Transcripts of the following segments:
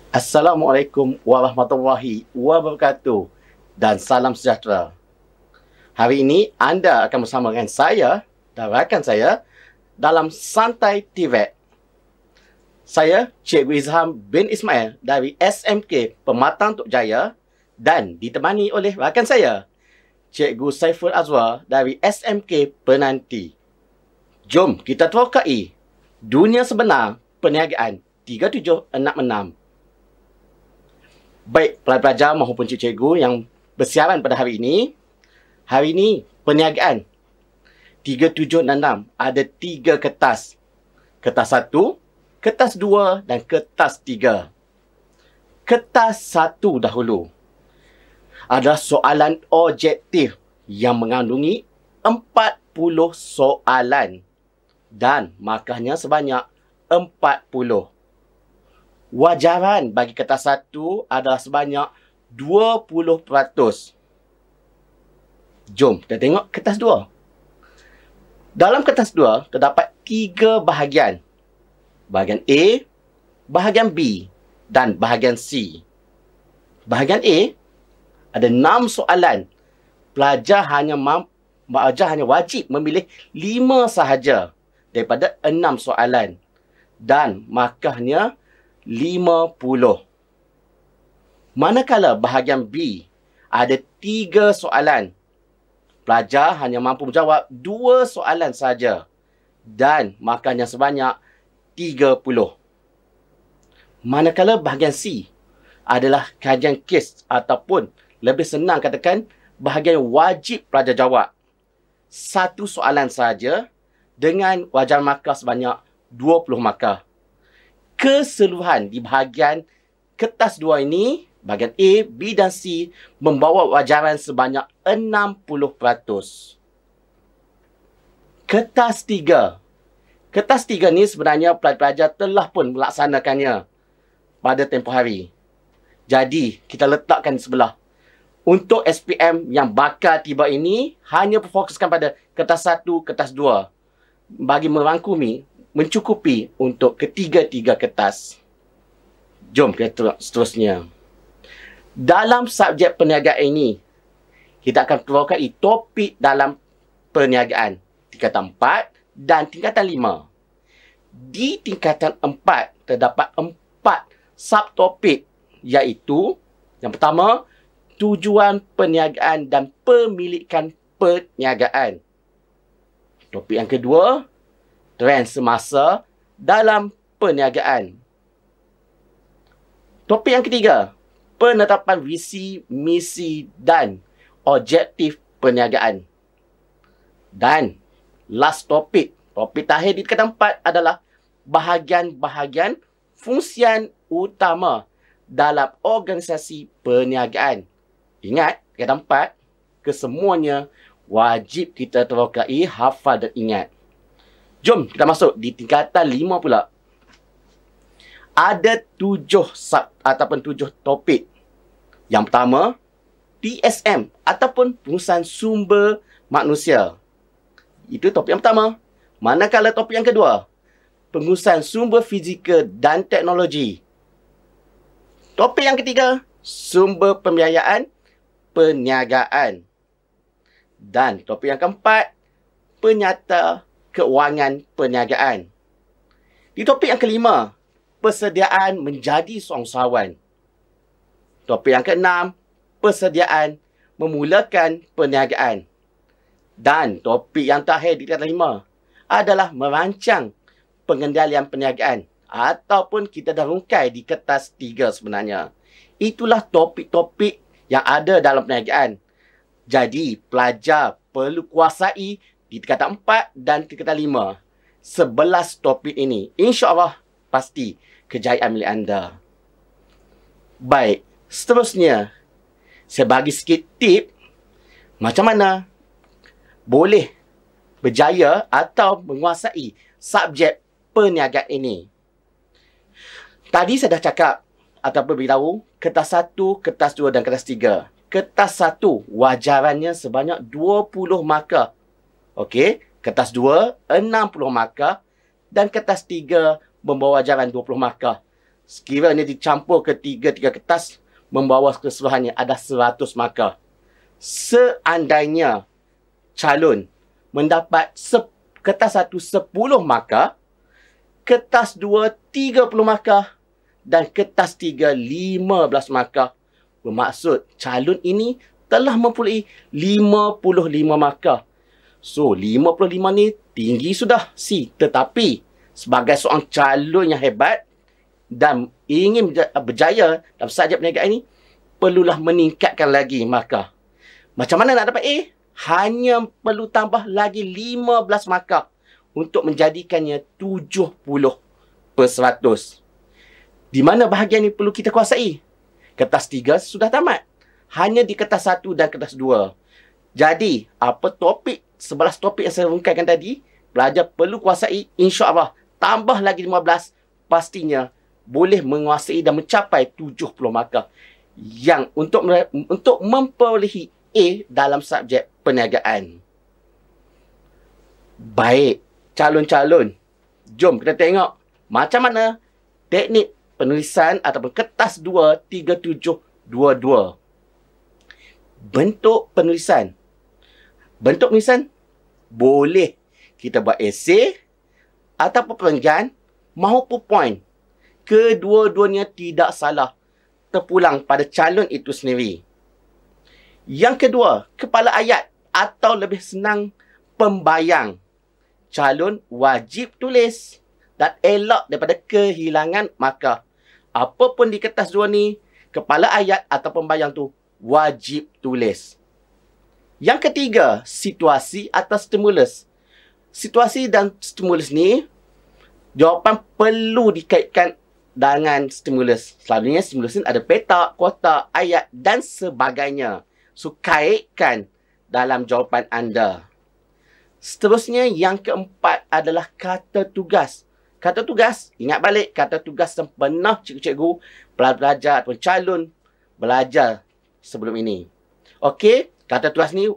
Assalamualaikum warahmatullahi wabarakatuh dan salam sejahtera. Hari ini anda akan bersama dengan saya dan rakan saya dalam Santai TVET. Saya Cikgu Izham bin Ismail dari SMK Pematang Tok Jaya dan ditemani oleh rakan saya Cikgu Saiful Azwar dari SMK Penanti. Jom kita terokai dunia sebenar perniagaan 3766. Baik pelajar-pelajar maupun cikgu yang bersiaran pada hari ini perniagaan 3766 ada 3 kertas. Kertas 1, kertas 2 dan kertas 3. Kertas 1 dahulu adalah soalan objektif yang mengandungi 40 soalan dan markahnya sebanyak 40. Wajaran bagi kertas 1 adalah sebanyak 20%. Jom kita tengok kertas 2. Dalam kertas 2 terdapat 3 bahagian. Bahagian A, bahagian B dan bahagian C. Bahagian A ada 6 soalan. Pelajar hanya wajib memilih 5 sahaja daripada 6 soalan dan markahnya 50. Manakala bahagian B ada 3 soalan. Pelajar hanya mampu menjawab 2 soalan saja dan markahnya sebanyak 30. Manakala bahagian C adalah kajian kes ataupun lebih senang katakan bahagian wajib pelajar jawab. 1 soalan saja dengan wajaran markah sebanyak 20 markah. Keseluruhan di bahagian kertas 2 ini, bahagian A, B dan C membawa wajaran sebanyak 60%. Kertas 3. Kertas 3 ni sebenarnya pelajar-pelajar telah pun melaksanakannya pada tempoh hari. Jadi, kita letakkan di sebelah. Untuk SPM yang bakal tiba ini, hanya berfokuskan pada kertas 1, kertas 2. Bagi merangkumi, mencukupi untuk ketiga-tiga kertas. Jom kita tengok seterusnya. Dalam subjek perniagaan ini, kita akan keluarkan topik dalam perniagaan tingkatan 4 dan tingkatan 5. Di tingkatan 4 terdapat 4 subtopik iaitu yang pertama, tujuan perniagaan dan pemilikan perniagaan. Topik yang kedua, trend semasa dalam perniagaan. Topik yang ketiga, penetapan visi, misi dan objektif perniagaan. Dan last topik terakhir di tingkatan 4 adalah bahagian-bahagian fungsian utama dalam organisasi perniagaan. Ingat, tingkatan 4, kesemuanya wajib kita terokai, hafal dan ingat. Jom kita masuk di tingkatan 5 pula. Ada 7 topik. Yang pertama, TSM ataupun pengurusan sumber manusia. Itu topik yang pertama. Manakala topik yang kedua, pengurusan sumber fizikal dan teknologi. Topik yang ketiga, sumber pembiayaan perniagaan. Dan topik yang keempat, penyata keuangan perniagaan. Di topik yang kelima, persediaan menjadi seorang usahawan. Topik yang keenam, persediaan memulakan perniagaan. Dan topik yang terakhir di tingkatan 5 adalah merancang pengendalian perniagaan ataupun kita dah rungkai di kertas 3 sebenarnya. Itulah topik-topik yang ada dalam perniagaan. Jadi, pelajar perlu kuasai di tingkatan 4 dan tingkatan 5. 11 topik ini. InsyaAllah pasti kejayaan milik anda. Baik, seterusnya. Saya bagi sikit tip macam mana boleh berjaya atau menguasai subjek perniagaan ini. Tadi saya dah cakap ataupun beritahu kertas 1, kertas 2 dan kertas 3. Kertas 1 wajarannya sebanyak 20 markah. Okey, kertas 2 60 markah dan kertas 3 membawa wajaran 20 markah. sekiranya dicampur ketiga-tiga kertas, membawa keseluruhannya ada 100 markah. Seandainya calon mendapat kertas 1 10 markah, kertas 2 30 markah dan kertas 3 15 markah, bermaksud calon ini telah mempunyai 55 markah. So, 55 ni tinggi sudah C. Tetapi, sebagai seorang calon yang hebat dan ingin berjaya dalam subjek perniagaan ini, perlulah meningkatkan lagi markah. Macam mana nak dapat A? Hanya perlu tambah lagi 15 markah untuk menjadikannya 70%. Di mana bahagian ini perlu kita kuasai? Kertas 3 sudah tamat. Hanya di kertas 1 dan kertas 2. Jadi, apa topik, 11 topik yang saya rungkaikan tadi, pelajar perlu kuasai, insya-Allah tambah lagi 15, pastinya boleh menguasai dan mencapai 70 markah yang untuk memperolehi A dalam subjek perniagaan. Baik, calon-calon, jom kita tengok macam mana teknik penulisan ataupun kertas 2 3722. Bentuk penulisan. Bentuk penulisan boleh kita buat esei ataupun perenggan maupun poin. Kedua-duanya tidak salah, terpulang pada calon itu sendiri. Yang kedua, kepala ayat atau lebih senang pembayang. Calon wajib tulis dan elak daripada kehilangan markah. Apapun di kertas 2 ni, kepala ayat atau pembayang tu wajib tulis. Yang ketiga, situasi atau stimulus. Situasi dan stimulus ni, jawapan perlu dikaitkan dengan stimulus. Selalunya stimulus ni ada petak, kotak, ayat dan sebagainya. So, kaitkan dalam jawapan anda. Seterusnya, yang keempat adalah kata tugas. Kata tugas, ingat balik kata tugas yang pernah cikgu-cikgu, pelajar ataupun calon belajar sebelum ini. Okey, kata tugas ni,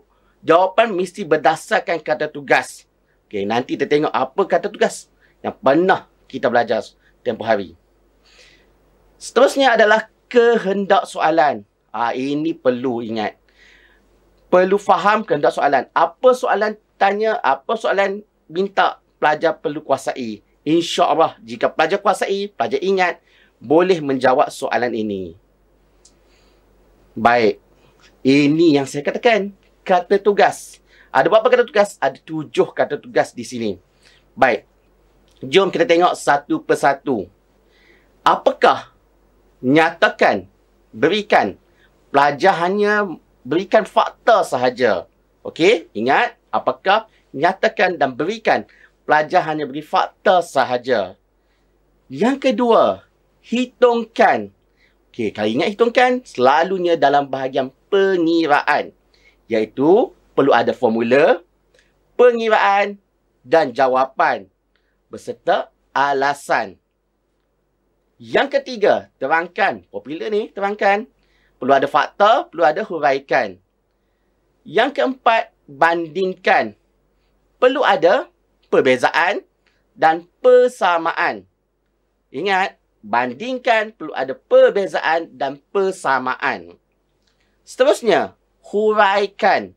jawapan mesti berdasarkan kata tugas. Okey, nanti kita tengok apa kata tugas yang pernah kita belajar tempoh hari. Seterusnya adalah kehendak soalan. Ini perlu ingat. Perlu faham kehendak soalan. Apa soalan tanya, apa soalan minta, pelajar perlu kuasai. InsyaAllah, jika pelajar kuasai, pelajar ingat, boleh menjawab soalan ini. Baik. Ini yang saya katakan. Kata tugas. Ada berapa kata tugas? Ada 7 kata tugas di sini. Baik. Jom kita tengok satu persatu. Apakah nyatakan, berikan. Pelajar hanya berikan fakta sahaja. Okey, ingat. Apakah nyatakan dan berikan. Pelajar hanya beri fakta sahaja. Yang kedua, hitungkan. Okey, kalau ingat hitungkan, selalunya dalam bahagian pengiraan. Iaitu, perlu ada formula, pengiraan dan jawapan. Beserta alasan. Yang ketiga, terangkan. Popular ni, terangkan. Perlu ada fakta, perlu ada huraikan. Yang keempat, bandingkan. Perlu ada perbezaan dan persamaan. Ingat, bandingkan, perlu ada perbezaan dan persamaan. Seterusnya, huraikan.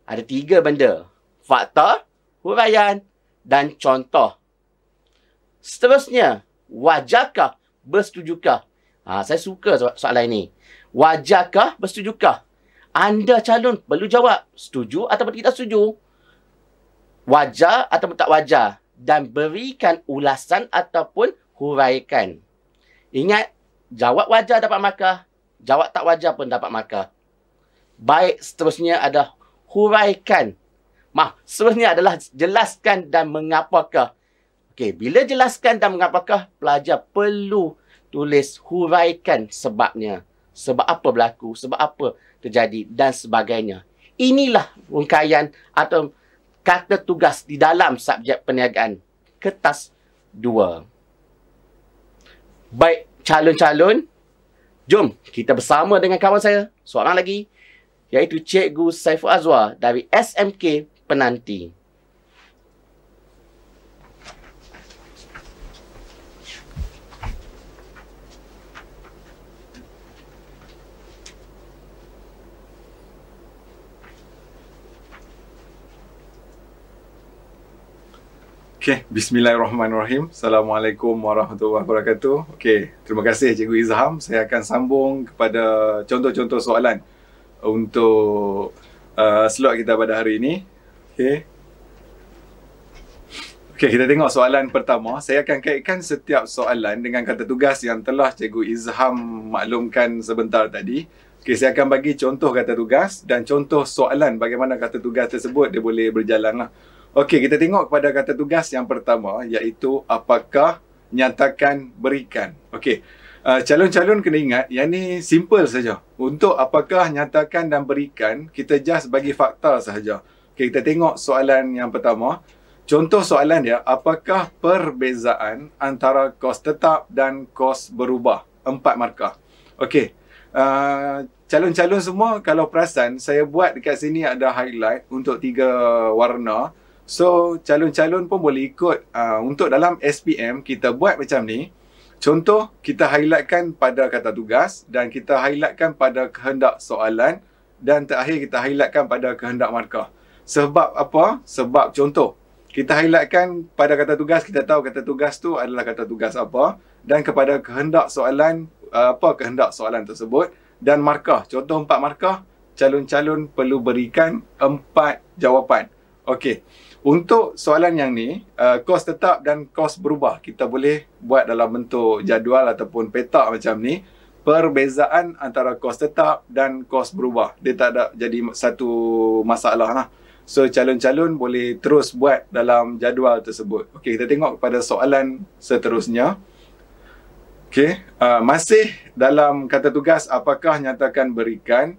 Ada 3 benda. Fakta, huraian dan contoh. Seterusnya, wajarkah, bersetujukah? Saya suka soalan ini. Wajarkah, bersetujukah? Anda calon perlu jawab setuju ataupun tidak setuju. Wajar ataupun tak wajar. Dan berikan ulasan ataupun huraikan. Ingat, jawab wajar dapat markah. Jawab tak wajar pun dapat markah. Baik, seterusnya ada huraikan. Seterusnya adalah jelaskan dan mengapakah. Okey, bila jelaskan dan mengapakah, pelajar perlu tulis huraikan sebabnya. Sebab apa berlaku, sebab apa terjadi dan sebagainya. Inilah rungkaian atau kata tugas di dalam subjek perniagaan kertas 2. Baik, calon-calon, jom kita bersama dengan kawan saya, seorang lagi, iaitu Cikgu Saiful Azwar dari SMK Penanti. Okey, bismillahirrahmanirrahim. Assalamualaikum warahmatullahi wabarakatuh. Okey, terima kasih Cikgu Izham. Saya akan sambung kepada contoh-contoh soalan untuk slot kita pada hari ini. Okey. Okey, kita tengok soalan pertama. Saya akan kaitkan setiap soalan dengan kata tugas yang telah Cikgu Izham maklumkan sebentar tadi. Okey, saya akan bagi contoh kata tugas dan contoh soalan bagaimana kata tugas tersebut dia boleh berjalan lah. Okey, kita tengok kepada kata tugas yang pertama, iaitu apakah, nyatakan, berikan. Okey, calon-calon kena ingat, yang ni simple saja. Untuk apakah, nyatakan dan berikan, kita just bagi fakta sahaja. Okey, kita tengok soalan yang pertama. Contoh soalan dia, apakah perbezaan antara kos tetap dan kos berubah? 4 markah. Okey, calon-calon semua kalau perasan, saya buat dekat sini ada highlight untuk 3 warna. So, calon-calon pun boleh ikut. Untuk dalam SPM, kita buat macam ni. Contoh, kita highlightkan pada kata tugas dan kita highlightkan pada kehendak soalan dan terakhir kita highlightkan pada kehendak markah. Sebab apa? Sebab contoh, kita highlightkan pada kata tugas, kita tahu kata tugas tu adalah kata tugas apa, dan kepada kehendak soalan, apa kehendak soalan tersebut, dan markah. Contoh 4 markah, calon-calon perlu berikan 4 jawapan. Okey. Untuk soalan yang ni, kos tetap dan kos berubah, kita boleh buat dalam bentuk jadual ataupun peta macam ni. Perbezaan antara kos tetap dan kos berubah. Dia tak ada jadi satu masalah lah. So, calon-calon boleh terus buat dalam jadual tersebut. Okey, kita tengok kepada soalan seterusnya. Okey, masih dalam kata tugas apakah, nyatakan, berikan.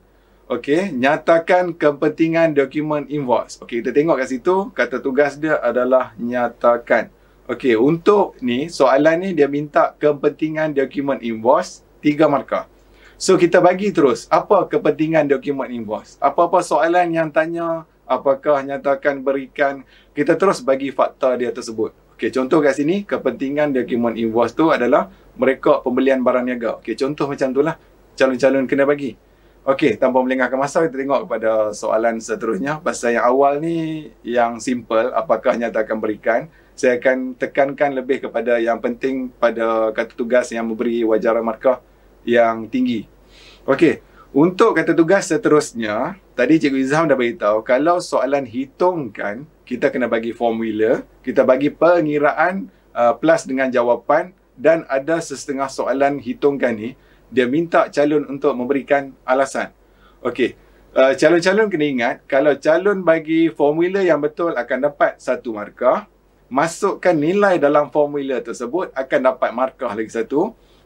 Okey, nyatakan kepentingan dokumen invoice. Okey, kita tengok kat situ, kata tugas dia adalah nyatakan. Okey, untuk ni, soalan ni dia minta kepentingan dokumen invoice, 3 markah. So, kita bagi terus, apa kepentingan dokumen invoice? Apa-apa soalan yang tanya, apakah, nyatakan, berikan, kita terus bagi fakta dia tersebut. Okey, contoh kat sini, kepentingan dokumen invoice tu adalah merekod pembelian barang niaga. Okey, contoh macam tu lah, calon-calon kena bagi. Okey, tanpa melengahkan masa, kita tengok kepada soalan seterusnya. Pasal yang awal ni, yang simple, apakah, nyatakan, berikan. Saya akan tekankan lebih kepada yang penting pada kata tugas yang memberi wajaran markah yang tinggi. Okey, untuk kata tugas seterusnya, tadi Cikgu Izham dah beritahu, kalau soalan hitungkan, kita kena bagi formula, kita bagi pengiraan plus dengan jawapan, dan ada setengah soalan hitungkan ni, dia minta calon untuk memberikan alasan. Okey, calon-calon kena ingat, kalau calon bagi formula yang betul akan dapat 1 markah, masukkan nilai dalam formula tersebut akan dapat markah lagi 1,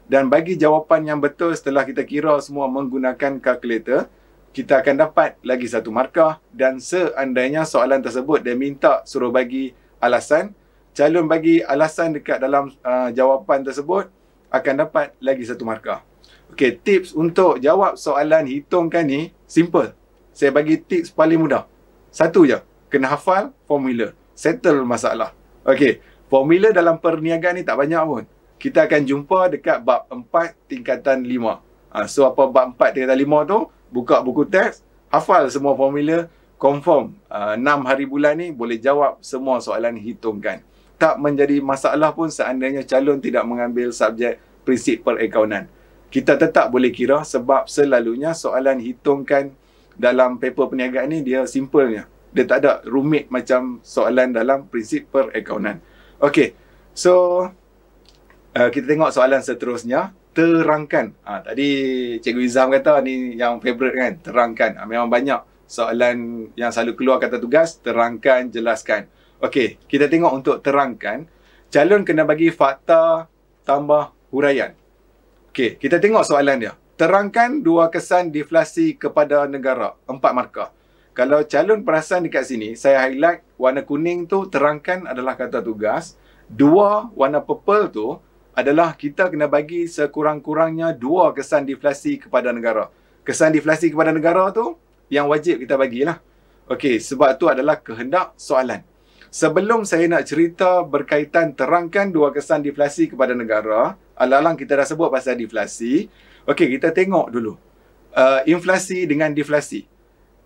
dan bagi jawapan yang betul setelah kita kira semua menggunakan kalkulator, kita akan dapat lagi 1 markah, dan seandainya soalan tersebut dia minta suruh bagi alasan, calon bagi alasan dekat dalam jawapan tersebut akan dapat lagi 1 markah. Okey, tips untuk jawab soalan hitungkan ni simple. Saya bagi tips paling mudah. 1 je, kena hafal formula. Settle masalah. Okey, formula dalam perniagaan ni tak banyak pun. Kita akan jumpa dekat bab 4 tingkatan 5. So apa bab 4 tingkatan 5 tu? Buka buku teks, hafal semua formula, confirm 6 hari bulan ni boleh jawab semua soalan hitungkan. Tak menjadi masalah pun seandainya calon tidak mengambil subjek prinsip perakaunan. Kita tetap boleh kira sebab selalunya soalan hitungkan dalam paper perniagaan ni dia simpelnya. Dia tak ada rumit macam soalan dalam prinsip perakaunan. Okey, so kita tengok soalan seterusnya. Terangkan. Tadi Cikgu Izham kata ni yang favourite kan, terangkan. Memang banyak soalan yang selalu keluar kata tugas, terangkan, jelaskan. Okey, kita tengok untuk terangkan. Calon kena bagi fakta tambah huraian. Okey, kita tengok soalan dia. Terangkan 2 kesan deflasi kepada negara. 4 markah. Kalau calon perasan dekat sini, saya highlight warna kuning tu terangkan adalah kata tugas. 2 warna purple tu adalah kita kena bagi sekurang-kurangnya 2 kesan deflasi kepada negara. Kesan deflasi kepada negara tu yang wajib kita bagilah. Okey, sebab tu adalah kehendak soalan. Sebelum saya nak cerita berkaitan terangkan 2 kesan deflasi kepada negara, alang-alang kita dah sebut pasal deflasi. Okey, kita tengok dulu. Inflasi dengan deflasi.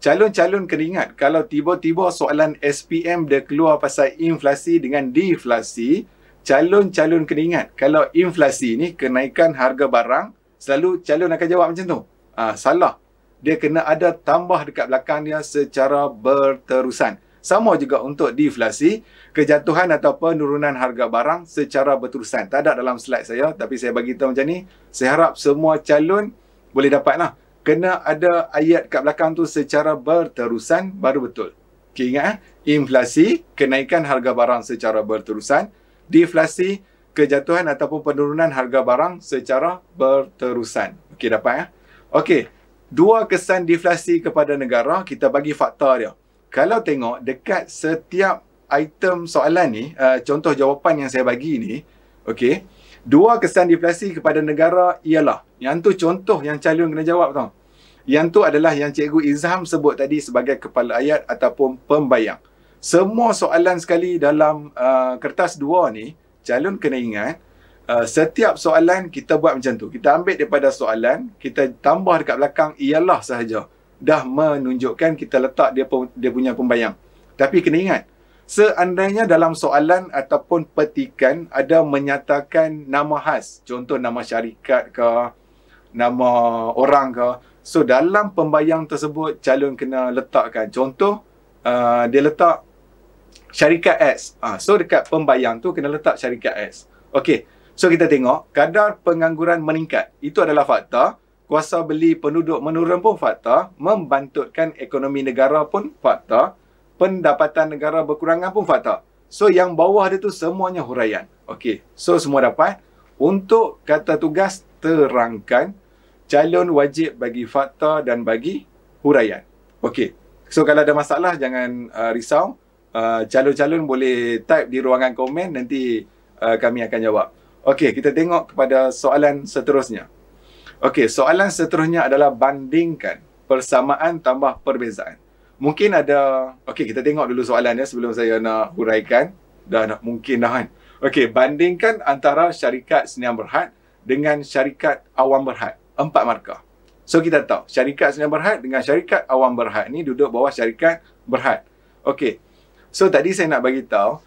calon-calon kena ingat, kalau tiba-tiba soalan SPM dia keluar pasal inflasi dengan deflasi, calon-calon kena ingat, kalau inflasi ni kenaikan harga barang, selalu calon akan jawab macam tu. Salah. Dia kena ada tambah dekat belakang dia secara berterusan. Sama juga untuk deflasi, kejatuhan atau penurunan harga barang secara berterusan. Tak ada dalam slide saya, tapi saya bagi tahu macam ni. Saya harap semua calon boleh dapat lah. Kena ada ayat kat belakang tu secara berterusan baru betul. Okay, ingat inflasi, kenaikan harga barang secara berterusan. Deflasi, kejatuhan ataupun penurunan harga barang secara berterusan. Okey, dapat Okey, dua kesan deflasi kepada negara, kita bagi fakta dia. Kalau tengok dekat setiap item soalan ni, contoh jawapan yang saya bagi ni, okey, dua kesan deflasi kepada negara ialah, yang tu contoh yang calon kena jawab tau. Yang tu adalah yang Cikgu Izham sebut tadi sebagai kepala ayat ataupun pembayang. Semua soalan sekali dalam kertas 2 ni, calon kena ingat, setiap soalan kita buat macam tu. Kita ambil daripada soalan, kita tambah dekat belakang ialah sahaja. Dah menunjukkan kita letak dia punya pembayang. Tapi kena ingat, seandainya dalam soalan ataupun petikan ada menyatakan nama khas, contoh nama syarikat ke, nama orang ke, so dalam pembayang tersebut calon kena letakkan. Contoh, dia letak syarikat X. So dekat pembayang tu kena letak syarikat X. Okey. So kita tengok kadar pengangguran meningkat. Itu adalah fakta. Kuasa beli penduduk menurun pun fakta. Membantutkan ekonomi negara pun fakta. Pendapatan negara berkurangan pun fakta. So yang bawah dia tu semuanya huraian. Okey. So semua dapat. Untuk kata tugas terangkan, calon wajib bagi fakta dan bagi huraian. Okey. So kalau ada masalah jangan risau. Calon-calon boleh type di ruangan komen, nanti kami akan jawab. Okey, kita tengok kepada soalan seterusnya. Okey, soalan seterusnya adalah bandingkan persamaan tambah perbezaan. Mungkin ada, okey, kita tengok dulu soalannya sebelum saya nak huraikan. Mungkin dah kan. Okey, bandingkan antara syarikat Sdn Bhd dengan syarikat Awam Berhad. 4 markah. So kita tahu, syarikat Sdn Bhd dengan syarikat Awam Berhad ni duduk bawah syarikat Berhad. Okey. So tadi saya nak bagi tahu,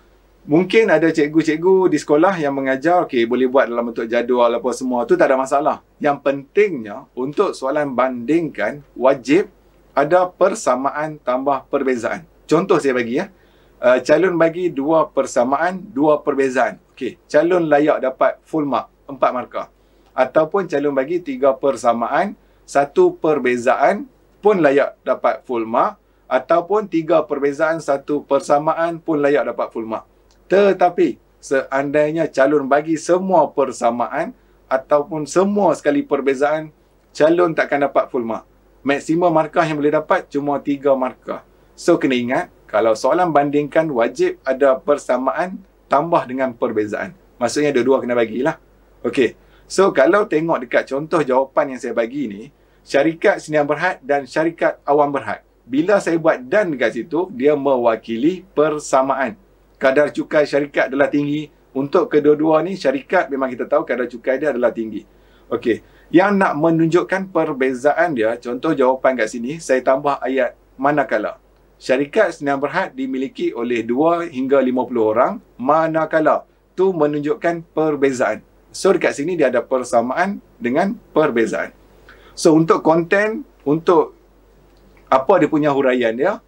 mungkin ada cikgu-cikgu di sekolah yang mengajar, okey, boleh buat dalam bentuk jadual apa semua, tu tak ada masalah. Yang pentingnya untuk soalan bandingkan wajib ada persamaan tambah perbezaan. Contoh saya bagi calon bagi 2 persamaan, 2 perbezaan. Okey, calon layak dapat full mark, 4 markah. Ataupun calon bagi 3 persamaan, 1 perbezaan pun layak dapat full mark. Ataupun 3 perbezaan, 1 persamaan pun layak dapat full mark. Tetapi seandainya calon bagi semua persamaan ataupun semua sekali perbezaan, calon takkan dapat full mark. Maksimum markah yang boleh dapat cuma 3 markah. So kena ingat, kalau soalan bandingkan wajib ada persamaan tambah dengan perbezaan. Maksudnya dua-dua kena bagilah. Okey. So kalau tengok dekat contoh jawapan yang saya bagi ni, syarikat Sdn Bhd dan syarikat Awam Berhad. Bila saya buat dan dekat situ, dia mewakili persamaan. Kadar cukai syarikat adalah tinggi. Untuk kedua-dua ni, syarikat memang kita tahu kadar cukai dia adalah tinggi. Okey. Yang nak menunjukkan perbezaan dia, contoh jawapan kat sini, saya tambah ayat manakala. Syarikat Sdn Bhd dimiliki oleh 2 hingga 50 orang, manakala. Tu menunjukkan perbezaan. So dekat sini dia ada persamaan dengan perbezaan. So untuk konten, untuk apa dia punya huraian dia,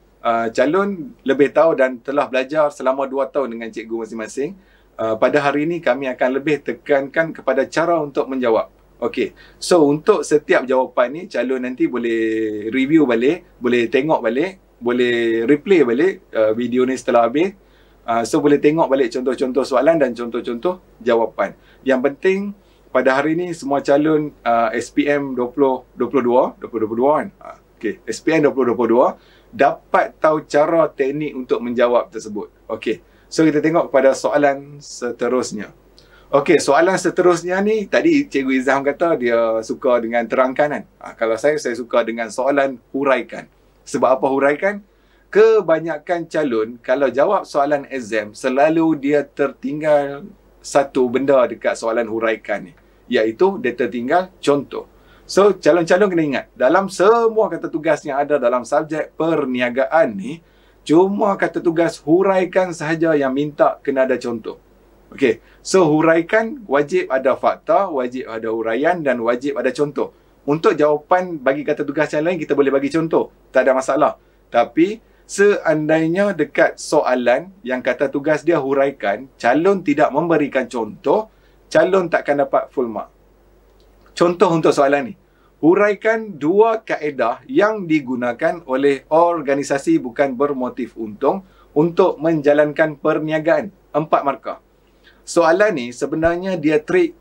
calon lebih tahu dan telah belajar selama 2 tahun dengan cikgu masing-masing. Pada hari ini kami akan lebih tekankan kepada cara untuk menjawab. Okey. So untuk setiap jawapan ni, calon nanti boleh review balik, boleh tengok balik, boleh replay balik video ni setelah habis. So boleh tengok balik contoh-contoh soalan dan contoh-contoh jawapan. Yang penting pada hari ini semua calon SPM 2022 kan. Okey, SPM 2022 dapat tahu cara teknik untuk menjawab tersebut. Okey. So kita tengok kepada soalan seterusnya. Okey, soalan seterusnya ni tadi Cikgu Izham kata dia suka dengan terangkan kan. Kalau saya suka dengan soalan huraikan. Sebab apa huraikan? Kebanyakan calon kalau jawab soalan exam selalu dia tertinggal satu benda dekat soalan huraikan ni, iaitu dia tertinggal contoh. So, calon-calon kena ingat, dalam semua kata tugas yang ada dalam subjek perniagaan ni, cuma kata tugas huraikan sahaja yang minta kena ada contoh. Okey, so huraikan wajib ada fakta, wajib ada huraian dan wajib ada contoh. Untuk jawapan bagi kata tugas yang lain, kita boleh bagi contoh. Tak ada masalah. Tapi, seandainya dekat soalan yang kata tugas dia huraikan, calon tidak memberikan contoh, calon takkan dapat full mark. Contoh untuk soalan ni. Huraikan dua kaedah yang digunakan oleh organisasi bukan bermotif untung untuk menjalankan perniagaan. 4 markah. Soalan ni sebenarnya dia trik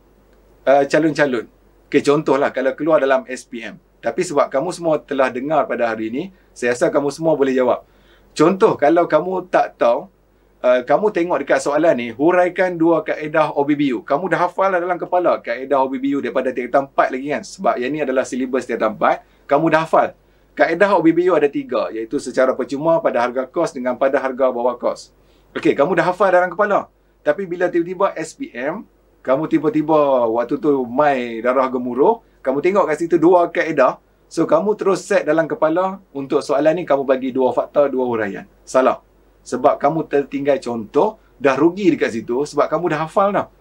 calon-calon. Okay, contohlah kalau keluar dalam SPM. Tapi sebab kamu semua telah dengar pada hari ini, saya rasa kamu semua boleh jawab. Contoh, kalau kamu tak tahu, kamu tengok dekat soalan ni, huraikan dua kaedah OBBU. Kamu dah hafal dalam kepala kaedah OBBU daripada tingkatan 4 lagi kan? Sebab yang ni adalah silibus tingkatan 4. Kamu dah hafal. Kaedah OBBU ada 3, iaitu secara percuma, pada harga kos dengan pada harga bawah kos. Okey, kamu dah hafal dalam kepala. Tapi bila tiba-tiba SPM, kamu tiba-tiba waktu tu mai darah gemuruh, kamu tengok kat situ dua kaedah. So, kamu terus set dalam kepala, untuk soalan ni kamu bagi 2 fakta, 2 huraian. Salah. Sebab kamu tertinggal contoh, dah rugi dekat situ sebab kamu dah hafal dah.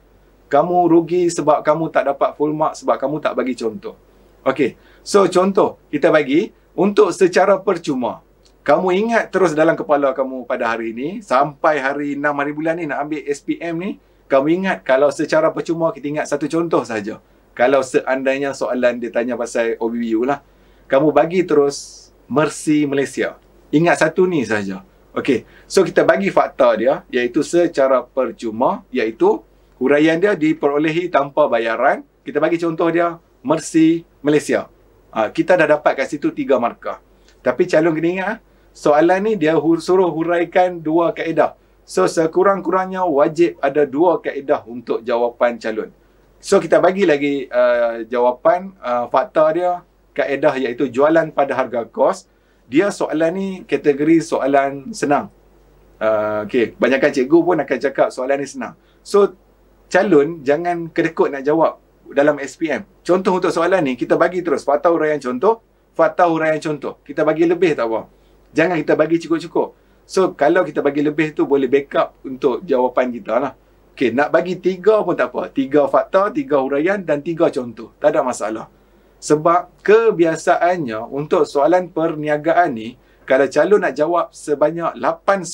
Kamu rugi sebab kamu tak dapat full mark sebab kamu tak bagi contoh. Okey, so contoh kita bagi untuk secara percuma. Kamu ingat terus dalam kepala kamu pada hari ini, sampai hari 6 hari bulan ni nak ambil SPM ni, kamu ingat kalau secara percuma kita ingat satu contoh saja. Kalau seandainya soalan dia tanya pasal OBBU lah, kamu bagi terus Mercy Malaysia. Ingat satu ni saja. Okey, so kita bagi fakta dia, iaitu secara percuma, iaitu huraian dia diperolehi tanpa bayaran. Kita bagi contoh dia, Mercy Malaysia. Kita dah dapat kat situ 3 markah. Tapi calon kena ingat, soalan ni dia suruh huraikan 2 kaedah. So, sekurang-kurangnya wajib ada 2 kaedah untuk jawapan calon. So, kita bagi lagi jawapan, fakta dia, kaedah iaitu jualan pada harga kos. Dia soalan ni kategori soalan senang. Okey, banyakkan cikgu pun akan cakap soalan ni senang. So, calon jangan kedekut nak jawab dalam SPM. Contoh untuk soalan ni, kita bagi terus fakta huraian contoh, fakta huraian contoh. Kita bagi lebih tak apa. Jangan kita bagi cukup-cukup. So, kalau kita bagi lebih tu boleh backup untuk jawapan kita lah. Okey, nak bagi 3 pun tak apa. 3 fakta, 3 huraian dan 3 contoh. Tak ada masalah. Sebab kebiasaannya untuk soalan perniagaan ni, kalau calon nak jawab sebanyak 8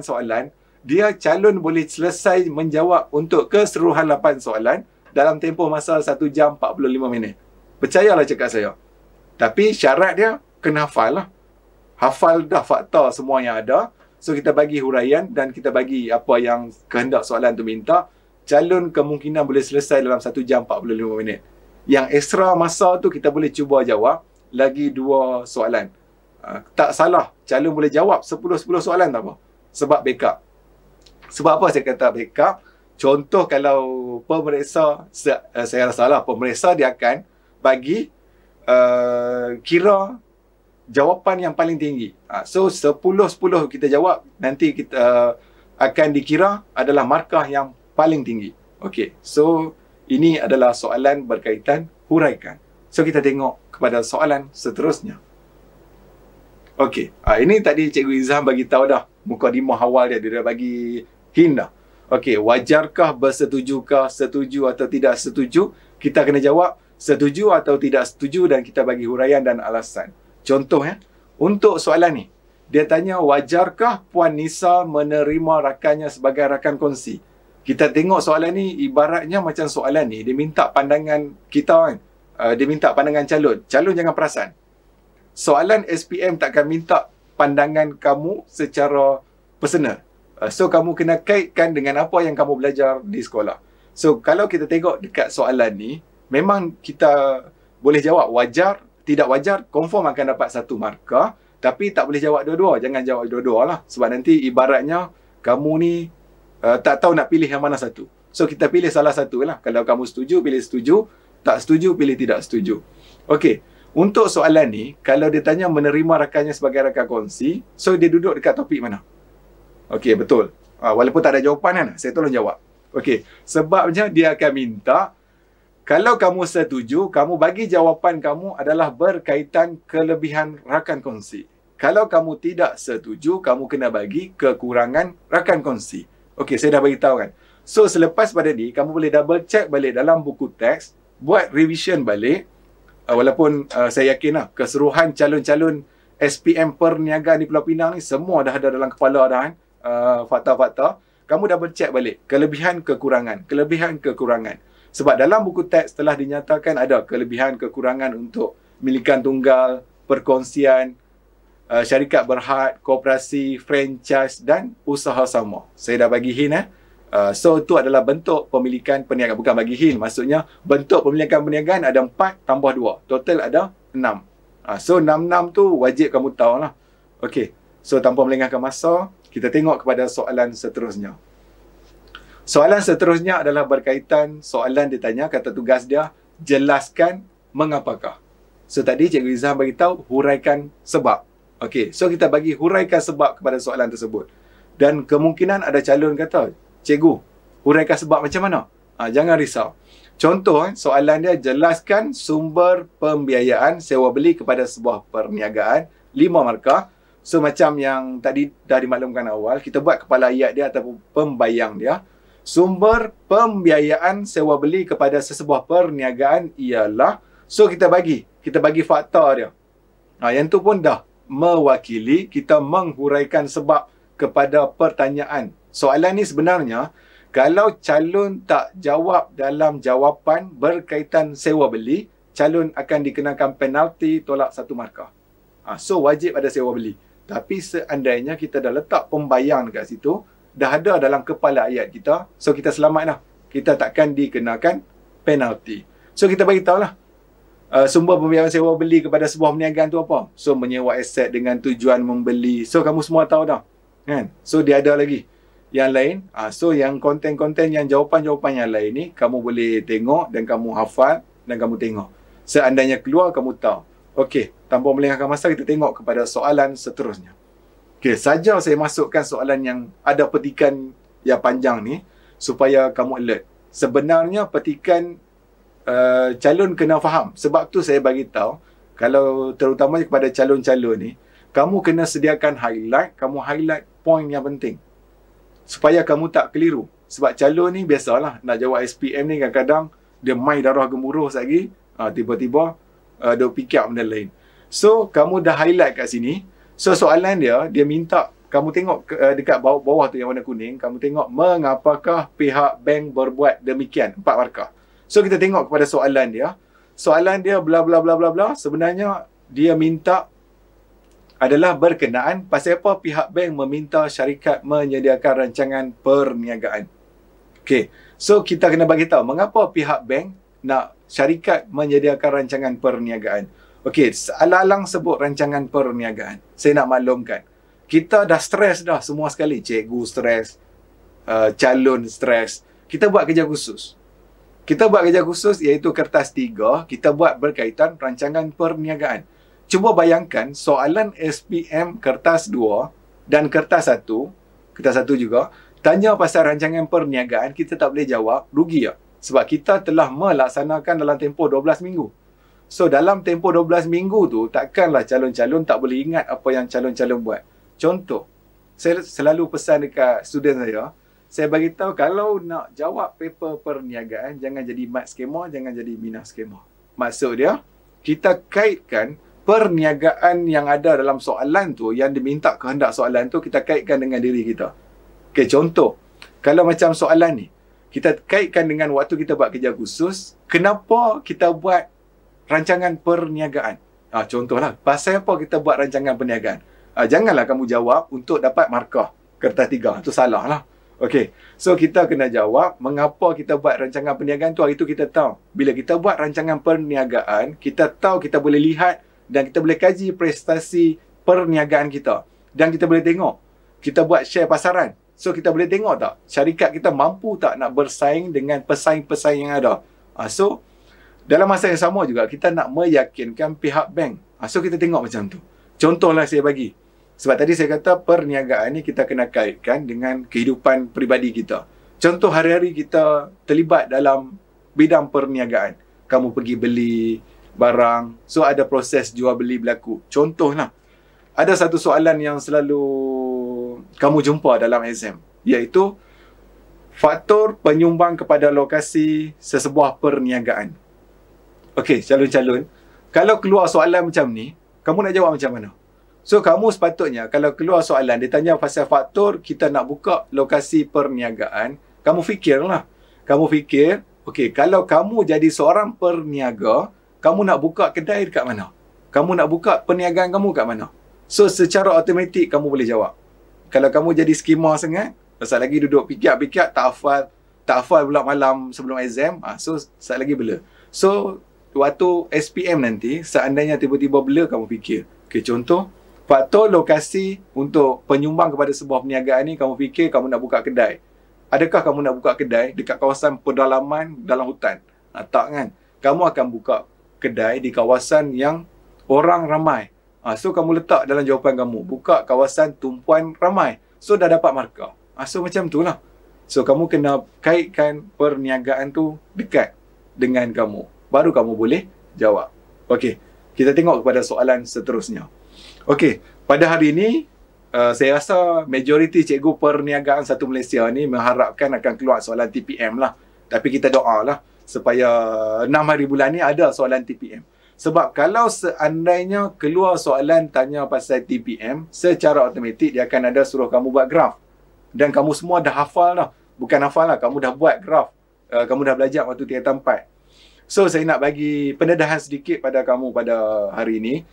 soalan, dia calon boleh selesai menjawab untuk keseluruhan 8 soalan dalam tempoh masa 1 jam 45 minit. Percayalah cakap saya. Tapi syarat dia kena hafal lah. Hafal dah fakta semua yang ada. So, kita bagi huraian dan kita bagi apa yang kehendak soalan tu minta. Calon kemungkinan boleh selesai dalam 1 jam 45 minit. Yang extra masa tu kita boleh cuba jawab lagi 2 soalan. Tak salah, calon boleh jawab 10 soalan tak apa. Sebab backup. Sebab apa saya kata backup? Contoh kalau pemeriksa, saya rasa lah, pemeriksa dia akan bagi kira jawapan yang paling tinggi. So 10 kita jawab, nanti kita akan dikira adalah markah yang paling tinggi. Okey, so ini adalah soalan berkaitan huraikan. So, kita tengok kepada soalan seterusnya. Okey, ini tadi Cikgu Izham bagi tahu dah. Mukadimah awal dia dah bagi hint dah. Okey, wajarkah, bersetujukah, setuju atau tidak setuju? Kita kena jawab setuju atau tidak setuju dan kita bagi huraian dan alasan. Contoh untuk soalan ni, dia tanya wajarkah Puan Nisa menerima rakannya sebagai rakan kongsi? Kita tengok soalan ni ibaratnya macam soalan ni dia minta pandangan kita kan. Dia minta pandangan calon. Calon jangan perasan. Soalan SPM takkan minta pandangan kamu secara personal. So, kamu kena kaitkan dengan apa yang kamu belajar di sekolah. So, kalau kita tengok dekat soalan ni, memang kita boleh jawab wajar, tidak wajar, confirm akan dapat 1 markah. Tapi tak boleh jawab dua-dua. Jangan jawab dua-dua lah. Sebab nanti ibaratnya kamu ni tak tahu nak pilih yang mana satu. So, kita pilih salah satu lah. Kalau kamu setuju, pilih setuju. Tak setuju, pilih tidak setuju. Okey. Untuk soalan ni, kalau dia tanya menerima rakannya sebagai rakan kongsi, so dia duduk dekat topik mana? Okey, betul. Walaupun tak ada jawapan kan, saya tolong jawab. Okey. Sebabnya dia akan minta Kalau kamu setuju, kamu bagi jawapan kamu adalah berkaitan kelebihan rakan kongsi. Kalau kamu tidak setuju, kamu kena bagi kekurangan rakan kongsi. Okey, saya dah bagi tahu kan. So, selepas pada ni, kamu boleh double check balik dalam buku teks, buat revision balik, walaupun saya yakin lah, keseluruhan calon-calon SPM perniagaan di Pulau Pinang ni, semua dah ada dalam kepala dah kan, fakta-fakta. Kamu double check balik, kelebihan, kekurangan, kelebihan, kekurangan. Sebab dalam buku teks telah dinyatakan ada kelebihan kekurangan untuk milikan tunggal, perkongsian, syarikat berhad, koperasi, franchise dan usaha sama. Saya dah bagi hint so itu adalah bentuk pemilikan perniagaan. Bukan bagi hint, maksudnya bentuk pemilikan perniagaan ada 4 tambah 2. Total ada 6. So 6-6 tu wajib kamu tahu lah. Okey, so tanpa melengahkan masa, kita tengok kepada soalan seterusnya. Soalan seterusnya adalah berkaitan, soalan dia tanya, kata tugas dia, jelaskan mengapakah. So tadi Cikgu Izzah bagi tahu huraikan sebab. Okey, so kita bagi huraikan sebab kepada soalan tersebut. Dan kemungkinan ada calon kata, Cikgu, huraikan sebab macam mana? Jangan risau. Contoh, soalan dia, jelaskan sumber pembiayaan sewa beli kepada sebuah perniagaan, 5 markah. So macam yang tadi dah dimaklumkan awal, kita buat kepala ayat dia ataupun pembayang dia. Sumber pembiayaan sewa beli kepada sesebuah perniagaan ialah, so kita bagi fakta dia. Yang tu pun dah mewakili kita menghuraikan sebab kepada pertanyaan. Soalan ni sebenarnya, kalau calon tak jawab dalam jawapan berkaitan sewa beli, calon akan dikenakan penalti tolak 1 markah. So wajib ada sewa beli. Tapi seandainya kita dah letak pembayang dekat situ, dah ada dalam kepala ayat kita, so kita selamat lah. Kita takkan dikenakan penalti. So kita bagi tahu lah, sumber pembiayaan sewa beli kepada sebuah perniagaan tu apa? So menyewa aset dengan tujuan membeli. So kamu semua tahu dah, kan? So dia ada lagi yang lain. So yang konten-konten, yang jawapan-jawapan yang lain ni, kamu boleh tengok dan kamu hafal dan kamu tengok. Seandainya keluar, kamu tahu. Okey, tanpa melengahkan masa, kita tengok kepada soalan seterusnya. Okey, saja saya masukkan soalan yang ada petikan yang panjang ni supaya kamu alert. Sebenarnya petikan calon kena faham. Sebab tu saya bagi tahu, kalau terutamanya kepada calon-calon ni, kamu kena sediakan highlight, kamu highlight point yang penting supaya kamu tak keliru. Sebab calon ni biasalah nak jawab SPM ni, kadang-kadang dia main darah gemuruh lagi, tiba-tiba duk fikir benda lain. So kamu dah highlight kat sini. So soalan dia minta kamu tengok dekat bawah tu yang warna kuning, kamu tengok mengapakah pihak bank berbuat demikian, 4 markah. So kita tengok kepada soalan dia. Soalan dia bla bla bla bla bla, sebenarnya dia minta adalah berkenaan pasal apa pihak bank meminta syarikat menyediakan rancangan perniagaan. Okey. So kita kena bagi tahu mengapa pihak bank nak syarikat menyediakan rancangan perniagaan. Okey, alang-alang sebut rancangan perniagaan. Saya nak maklumkan, kita dah stres dah semua sekali. Cikgu stres, calon stres. Kita buat kerja khusus. Kita buat kerja khusus iaitu kertas 3. Kita buat berkaitan rancangan perniagaan. Cuba bayangkan soalan SPM kertas 2 dan kertas 1. Kertas 1 juga. Tanya pasal rancangan perniagaan, kita tak boleh jawab, rugi tak? Sebab kita telah melaksanakan dalam tempoh 12 minggu. So dalam tempoh 12 minggu tu, takkanlah calon-calon tak boleh ingat apa yang calon-calon buat. Contoh, saya selalu pesan dekat student saya bagi tahu kalau nak jawab paper perniagaan, jangan jadi mat skema, jangan jadi minah skema. Maksud dia, kita kaitkan perniagaan yang ada dalam soalan tu, yang diminta kehendak soalan tu, kita kaitkan dengan diri kita. Okay, contoh, kalau macam soalan ni, kita kaitkan dengan waktu kita buat kerja khusus, kenapa kita buat rancangan perniagaan? Contohlah, pasal apa kita buat rancangan perniagaan? Janganlah kamu jawab untuk dapat markah kertas 3. Itu salah lah. Okey, so kita kena jawab mengapa kita buat rancangan perniagaan tu. Hari tu kita tahu, bila kita buat rancangan perniagaan, kita tahu, kita boleh lihat dan kita boleh kaji prestasi perniagaan kita. Dan kita boleh tengok, kita buat share pasaran. So kita boleh tengok tak, syarikat kita mampu tak nak bersaing dengan pesaing-pesaing yang ada. So dalam masa yang sama juga, kita nak meyakinkan pihak bank. So kita tengok macam tu. Contohlah saya bagi. Sebab tadi saya kata perniagaan ni kita kena kaitkan dengan kehidupan peribadi kita. Contoh hari-hari kita terlibat dalam bidang perniagaan. Kamu pergi beli barang, so ada proses jual beli berlaku. Contohlah, ada satu soalan yang selalu kamu jumpa dalam exam, iaitu faktor penyumbang kepada lokasi sesebuah perniagaan. Okey, calon-calon, kalau keluar soalan macam ni, kamu nak jawab macam mana? So, kamu sepatutnya, kalau keluar soalan, dia tanya pasal faktor kita nak buka lokasi perniagaan, kamu fikirlah. Kamu fikir, okey, kalau kamu jadi seorang perniaga, kamu nak buka kedai dekat mana? Kamu nak buka perniagaan kamu kat mana? So, secara automatik kamu boleh jawab. Kalau kamu jadi skema sangat, pasal lagi duduk fikir-fikir, tak hafal pula malam sebelum exam, so, sat lagi bela. So, waktu SPM nanti, seandainya tiba-tiba bela, kamu fikir. Okay, contoh, faktor lokasi untuk penyumbang kepada sebuah perniagaan ni, kamu fikir kamu nak buka kedai. Adakah kamu nak buka kedai dekat kawasan pedalaman dalam hutan? Tak kan? Kamu akan buka kedai di kawasan yang orang ramai. So, kamu letak dalam jawapan kamu, buka kawasan tumpuan ramai. So, dah dapat markah. So, macam tu lah. So, kamu kena kaitkan perniagaan tu dekat dengan kamu. Baru kamu boleh jawab. Okey, kita tengok kepada soalan seterusnya. Okey, pada hari ini, saya rasa majoriti cikgu perniagaan satu Malaysia ni mengharapkan akan keluar soalan TPM lah. Tapi kita doa lah supaya 6 hari bulan ni ada soalan TPM. Sebab kalau seandainya keluar soalan tanya pasal TPM, secara automatik dia akan ada suruh kamu buat graf. Dan kamu semua dah hafal lah. Bukan hafal lah, kamu dah buat graf. Kamu dah belajar waktu tingkatan 4. So, saya nak bagi pendedahan sedikit pada kamu pada hari ini.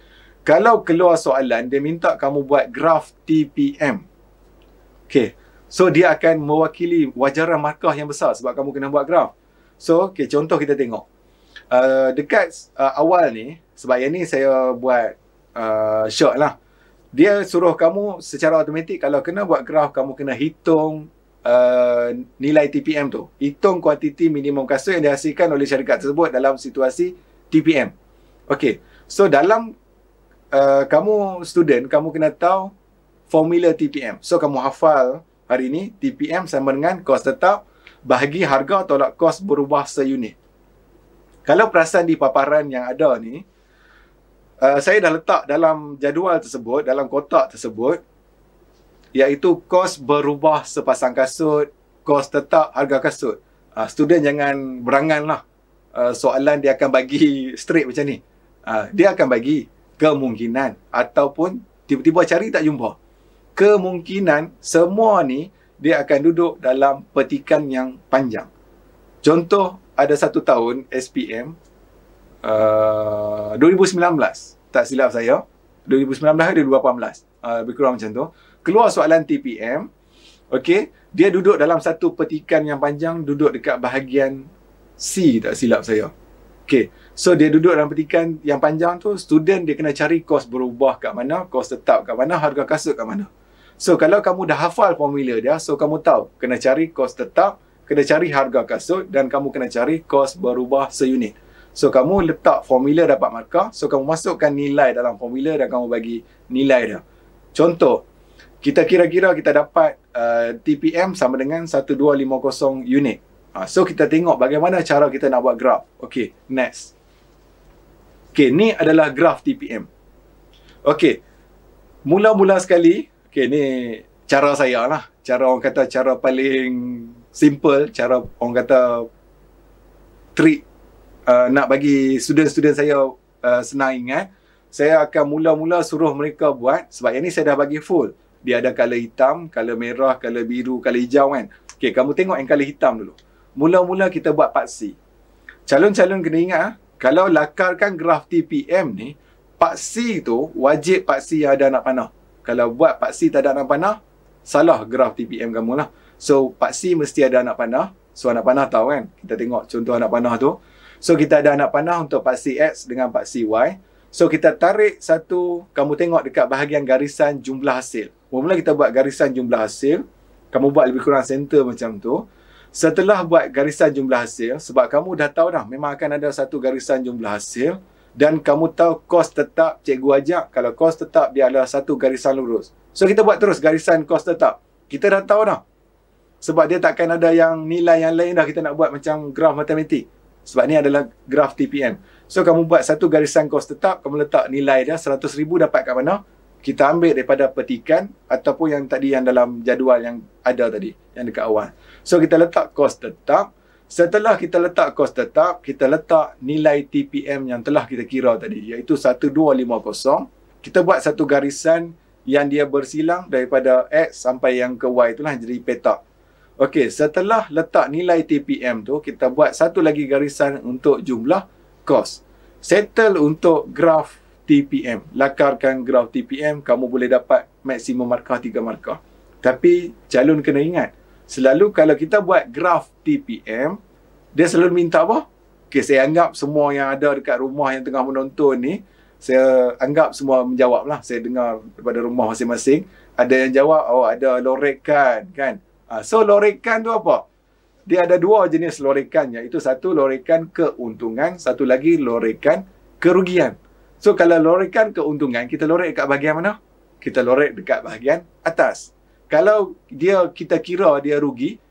Kalau keluar soalan, dia minta kamu buat graf TPM. Okay. So, dia akan mewakili wajaran markah yang besar sebab kamu kena buat graf. So, okay, contoh kita tengok. Dekat awal ni, sebab yang ni saya buat short lah. Dia suruh kamu secara automatik, kalau kena buat graf, kamu kena hitung nilai TPM tu. Hitung kuantiti minimum kasut yang dihasilkan oleh syarikat tersebut dalam situasi TPM. Okey. So, dalam kamu student, kamu kena tahu formula TPM. So, kamu hafal hari ni, TPM sama dengan kos tetap bahagi harga tolak kos berubah seunit. Kalau perasan di paparan yang ada ni, saya dah letak dalam jadual tersebut, dalam kotak tersebut, iaitu kos berubah sepasang kasut, kos tetap harga kasut. Student jangan berangan lah. Soalan dia akan bagi straight macam ni. Dia akan bagi kemungkinan ataupun tiba-tiba cari tak jumpa. Kemungkinan semua ni dia akan duduk dalam petikan yang panjang. Contoh, ada satu tahun SPM 2019, tak silap saya, 2019 atau 2018, lebih kurang macam tu. Keluar soalan TPM, okey, dia duduk dalam satu petikan yang panjang, duduk dekat bahagian C, tak silap saya. Okey, so dia duduk dalam petikan yang panjang tu, student dia kena cari kos berubah kat mana, kos tetap kat mana, harga kasut kat mana. So, kalau kamu dah hafal formula dia, so kamu tahu, kena cari kos tetap, kena cari harga kasut, dan kamu kena cari kos berubah seunit. So, kamu letak formula dapat markah, so kamu masukkan nilai dalam formula dan kamu bagi nilai dia. Contoh, kita kira-kira kita dapat TPM sama dengan 1250 unit. So, kita tengok bagaimana cara kita nak buat graf. Okey, next. Okey, ni adalah graf TPM. Okey, mula-mula sekali, okey, ni cara saya lah. Cara orang kata, cara paling simple, cara orang kata trik nak bagi student-student saya senang ingat. Saya akan mula-mula suruh mereka buat, sebab yang ni saya dah bagi full. Dia ada color hitam, color merah, color biru, color hijau kan. Okey, kamu tengok yang color hitam dulu. Mula-mula kita buat part C. Calon-calon kena ingat, kalau lakarkan graf TPM ni, part C tu wajib part C yang ada anak panah. Kalau buat part C tak ada anak panah, salah graf TPM kamu lah. So, part C mesti ada anak panah. So, anak panah tahu kan? Kita tengok contoh anak panah tu. So, kita ada anak panah untuk part C X dengan part C Y. So, kita tarik satu, kamu tengok dekat bahagian garisan jumlah hasil. Mula-mula kita buat garisan jumlah hasil. Kamu buat lebih kurang center macam tu. Setelah buat garisan jumlah hasil, sebab kamu dah tahu dah, memang akan ada satu garisan jumlah hasil. Dan kamu tahu kos tetap, cikgu ajak, kalau kos tetap dia adalah satu garisan lurus. So, kita buat terus garisan kos tetap. Kita dah tahu dah. Sebab dia takkan ada yang nilai yang lain dah kita nak buat macam graf matematik. Sebab ni adalah graf TPM. So kamu buat satu garisan kos tetap, kamu letak nilai dia 100,000 dapat kat mana? Kita ambil daripada petikan ataupun yang tadi yang dalam jadual yang ada tadi, yang dekat awal. So kita letak kos tetap. Setelah kita letak kos tetap, kita letak nilai TPM yang telah kita kira tadi, iaitu 1250. Kita buat satu garisan yang dia bersilang daripada X sampai yang ke Y, itulah jadi petak. Okey, setelah letak nilai TPM tu, kita buat satu lagi garisan untuk jumlah kos. Settle untuk graf TPM. Lakarkan graf TPM, kamu boleh dapat maksimum markah 3 markah. Tapi calon kena ingat, selalu kalau kita buat graf TPM, dia selalu minta apa? Okay, saya anggap semua yang ada dekat rumah yang tengah menonton ni, saya anggap semua menjawab lah. Saya dengar daripada rumah masing-masing. Ada yang jawab, oh ada lorekan kan. So lorekan tu apa? Dia ada dua jenis lorekan, iaitu satu lorekan keuntungan, satu lagi lorekan kerugian. So kalau lorekan keuntungan, kita lorek dekat bahagian mana? Kita lorek dekat bahagian atas. Kalau kita kira dia rugi,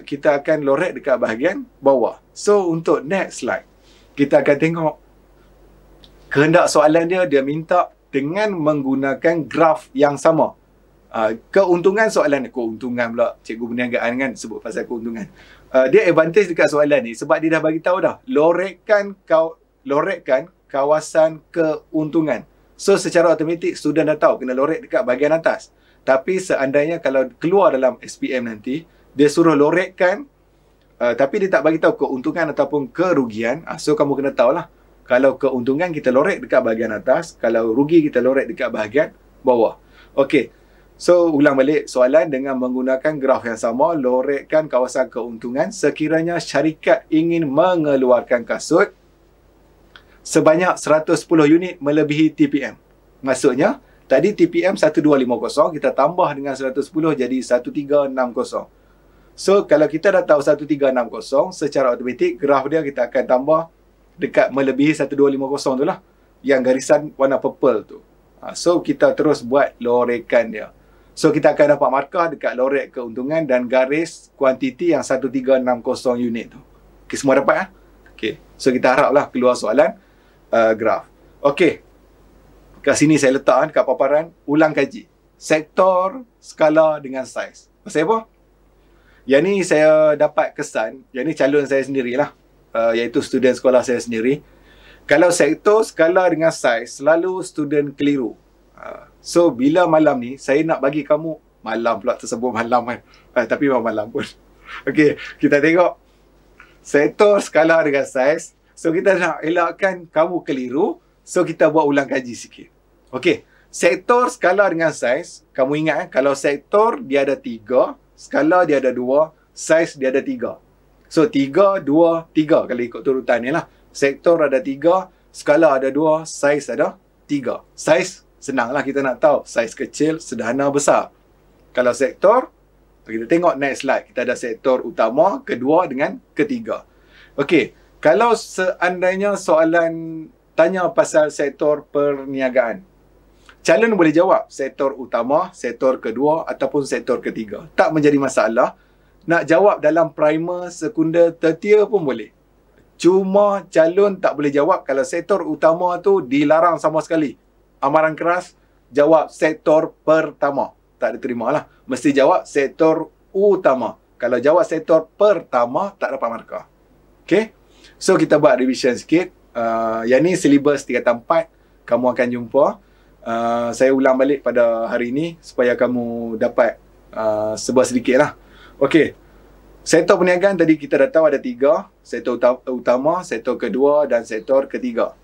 kita akan lorek dekat bahagian bawah. So untuk next slide, kita akan tengok kehendak soalan dia minta dengan menggunakan graf yang sama. Keuntungan soalan, keuntungan pula cikgu perniagaan kan sebut pasal keuntungan. Dia advantage dekat soalan ni sebab dia dah bagi tahu dah, lorekkan kawasan keuntungan. So secara automatik student dah tahu kena lorek dekat bahagian atas. Tapi seandainya kalau keluar dalam SPM nanti, dia suruh lorekkan tapi dia tak bagi tahu keuntungan ataupun kerugian. So kamu kena tahulah, kalau keuntungan kita lorek dekat bahagian atas, kalau rugi kita lorek dekat bahagian bawah. Okey. So ulang balik soalan dengan menggunakan graf yang sama, lorekkan kawasan keuntungan sekiranya syarikat ingin mengeluarkan kasut sebanyak 110 unit melebihi TPM. Maksudnya, tadi TPM 1250, kita tambah dengan 110 jadi 1360. So, kalau kita dah tahu 1360, secara automatik graf dia kita akan tambah dekat melebihi 1250 tu lah. Yang garisan warna purple tu. So, kita terus buat lorekan dia. So, kita akan dapat markah dekat lorek keuntungan dan garis kuantiti yang 1360 unit tu. Okay, semua dapat lah? Okay. So, kita haraplah keluar soalan graf. Okey. Kat sini saya letak kat paparan, ulang kaji. Sektor, skala dengan saiz. Pasal apa? Yang ni saya dapat kesan, yang ni calon saya sendirilah. Iaitu student sekolah saya sendiri. Kalau sektor, skala dengan saiz, selalu student keliru. So, bila malam ni, saya nak bagi kamu, malam pula tersebut malam kan. Tapi memang malam pun. Okey, kita tengok. Sektor, skala dengan saiz. So, kita nak elakkan kamu keliru. So, kita buat ulang kaji sikit. Okey. Sektor, skala dengan saiz. Kamu ingat kalau sektor dia ada 3, skala dia ada 2, saiz dia ada 3. So, 3, 2, 3 kalau ikut turutan ni lah. Sektor ada 3, skala ada 2, saiz ada 3. Saiz, senanglah kita nak tahu. Saiz kecil, sederhana, besar. Kalau sektor, kita tengok next slide. Kita ada sektor utama, kedua dengan ketiga. Okey. Kalau seandainya soalan tanya pasal sektor perniagaan, calon boleh jawab sektor utama, sektor kedua ataupun sektor ketiga. Tak menjadi masalah. Nak jawab dalam primer, sekunder, tertier pun boleh. Cuma calon tak boleh jawab kalau sektor utama tu dilarang sama sekali. Amaran keras, jawab sektor pertama. Tak diterima lah. Mesti jawab sektor utama. Kalau jawab sektor pertama, tak dapat markah. Okay? So, kita buat revision sikit. Yang ni silibus tingkatan 4. Kamu akan jumpa. Saya ulang balik pada hari ini supaya kamu dapat sebuah sedikit lah. Okey. Sektor perniagaan tadi kita dah tahu ada 3. Sektor utama, sektor kedua dan sektor ketiga.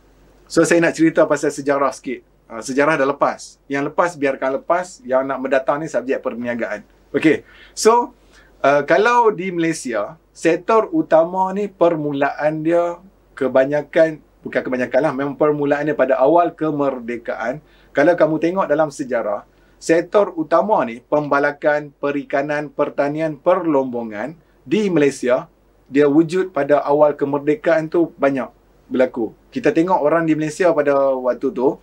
So, saya nak cerita pasal sejarah sikit. Sejarah dah lepas. Yang lepas, biarkan lepas. Yang nak mendatang ni subjek perniagaan. Okey. So, kalau di Malaysia, sektor utama ni permulaan dia bukan kebanyakan lah, memang permulaan dia pada awal kemerdekaan. Kalau kamu tengok dalam sejarah, sektor utama ni, pembalakan, perikanan, pertanian, perlombongan di Malaysia, dia wujud pada awal kemerdekaan tu banyak berlaku. Kita tengok orang di Malaysia pada waktu tu,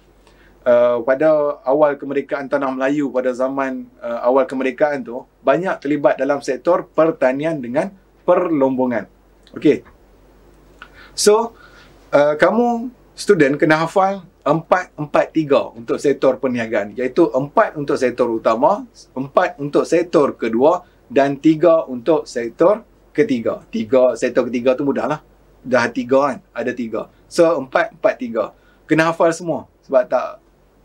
pada awal kemerdekaan Tanah Melayu, pada zaman awal kemerdekaan tu, banyak terlibat dalam sektor pertanian dengan perlombongan. Okey. So, kamu student kena hafal 4-4-3 untuk sektor perniagaan, iaitu 4 untuk sektor utama, 4 untuk sektor kedua dan 3 untuk sektor ketiga. Sektor ketiga tu mudah lah. Dah 3 kan, ada 3. So 4-4-3. Kena hafal semua sebab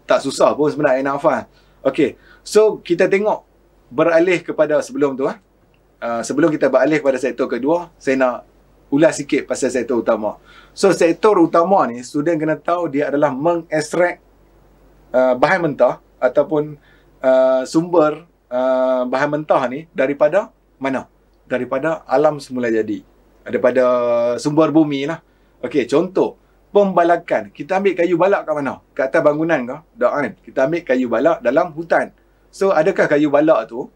tak susah pun sebenarnya nak hafal. Okey. So kita tengok beralih kepada sebelum tu sebelum kita beralih kepada sektor kedua, saya nak ulas sikit pasal sektor utama. So sektor utama ni student kena tahu dia adalah mengekstrak bahan mentah ataupun sumber bahan mentah ni daripada mana? Daripada alam semula jadi. Daripada sumber bumi lah. Okey, contoh pembalakan. Kita ambil kayu balak kat mana? Kat atas bangunan ke? Tak kan? Kita ambil kayu balak dalam hutan. So adakah kayu balak tu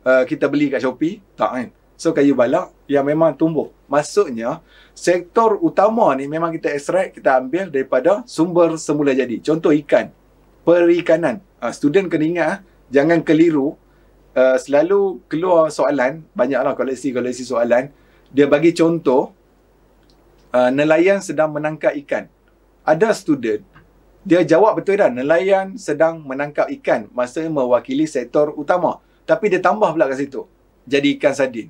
kita beli kat Shopee? Tak kan? So kayu balak yang memang tumbuh. Maksudnya sektor utama ni memang kita ekstrak, kita ambil daripada sumber semula jadi. Contoh ikan, perikanan. Student kena ingat, jangan keliru. Selalu keluar soalan, banyaklah koleksi soalan. Dia bagi contoh, nelayan sedang menangkap ikan. Ada student, dia jawab betul dah, nelayan sedang menangkap ikan. Maksudnya mewakili sektor utama. Tapi dia tambah pula kat situ, jadi ikan sardin.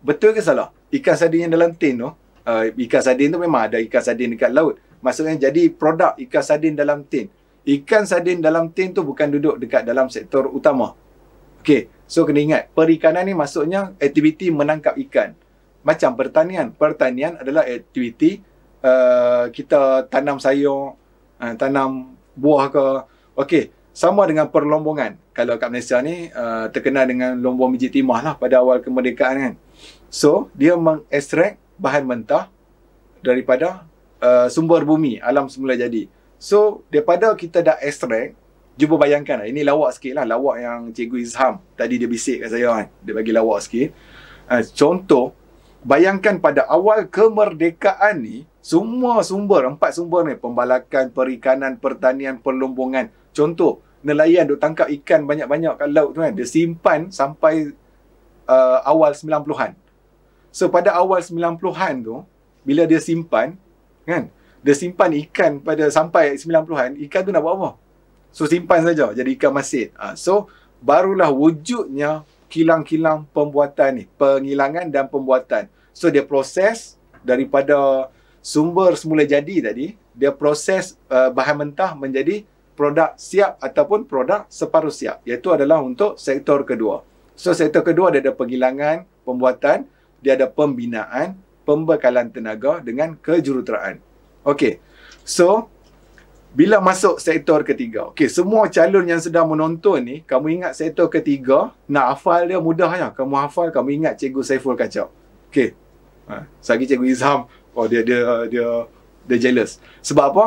Betul ke salah? Ikan sardin yang dalam tin tu, ikan sardin tu memang ada ikan sardin dekat laut. Maksudnya jadi produk ikan sardin dalam tin. Ikan sardin dalam tin tu bukan duduk dekat dalam sektor utama. Okey, so kena ingat, perikanan ni maksudnya aktiviti menangkap ikan. Macam pertanian. Pertanian adalah aktiviti kita tanam sayur, tanam buah ke. Okey, sama dengan perlombongan. Kalau kat Malaysia ni terkenal dengan lombong biji timah lah pada awal kemerdekaan kan. So, dia mengekstrak bahan mentah daripada sumber bumi, alam semula jadi. So, daripada kita dah ekstrak, cuba bayangkan lah, ini lawak sikit lah, lawak yang Cikgu Izham tadi dia bisik kat saya kan. Dia bagi lawak sikit. Contoh, bayangkan pada awal kemerdekaan ni, semua sumber, 4 sumber ni, pembalakan, perikanan, pertanian, perlombongan. Contoh, nelayan duk tangkap ikan banyak-banyak kat laut tu kan, dia simpan sampai awal 90-an. So pada awal 90-an tu, bila dia simpan kan, dia simpan ikan pada sampai 90-an, ikan tu nak buat apa? So simpan saja jadi ikan masin. So barulah wujudnya kilang-kilang pembuatan ni, pengilangan dan pembuatan. So dia proses daripada sumber semula jadi tadi, dia proses bahan mentah menjadi produk siap ataupun produk separuh siap, iaitu adalah untuk sektor kedua. So sektor kedua dia ada pengilangan, pembuatan, dia ada pembinaan, pembekalan tenaga dengan kejuruteraan. Okey. So bila masuk sektor ketiga, okey, semua calon yang sedang menonton ni, kamu ingat sektor ketiga, nak hafal dia mudah ya. Kamu hafal, kamu ingat Cikgu Saiful Kacau. Okey. Sagi Cikgu Izham, dia jealous. Sebab apa?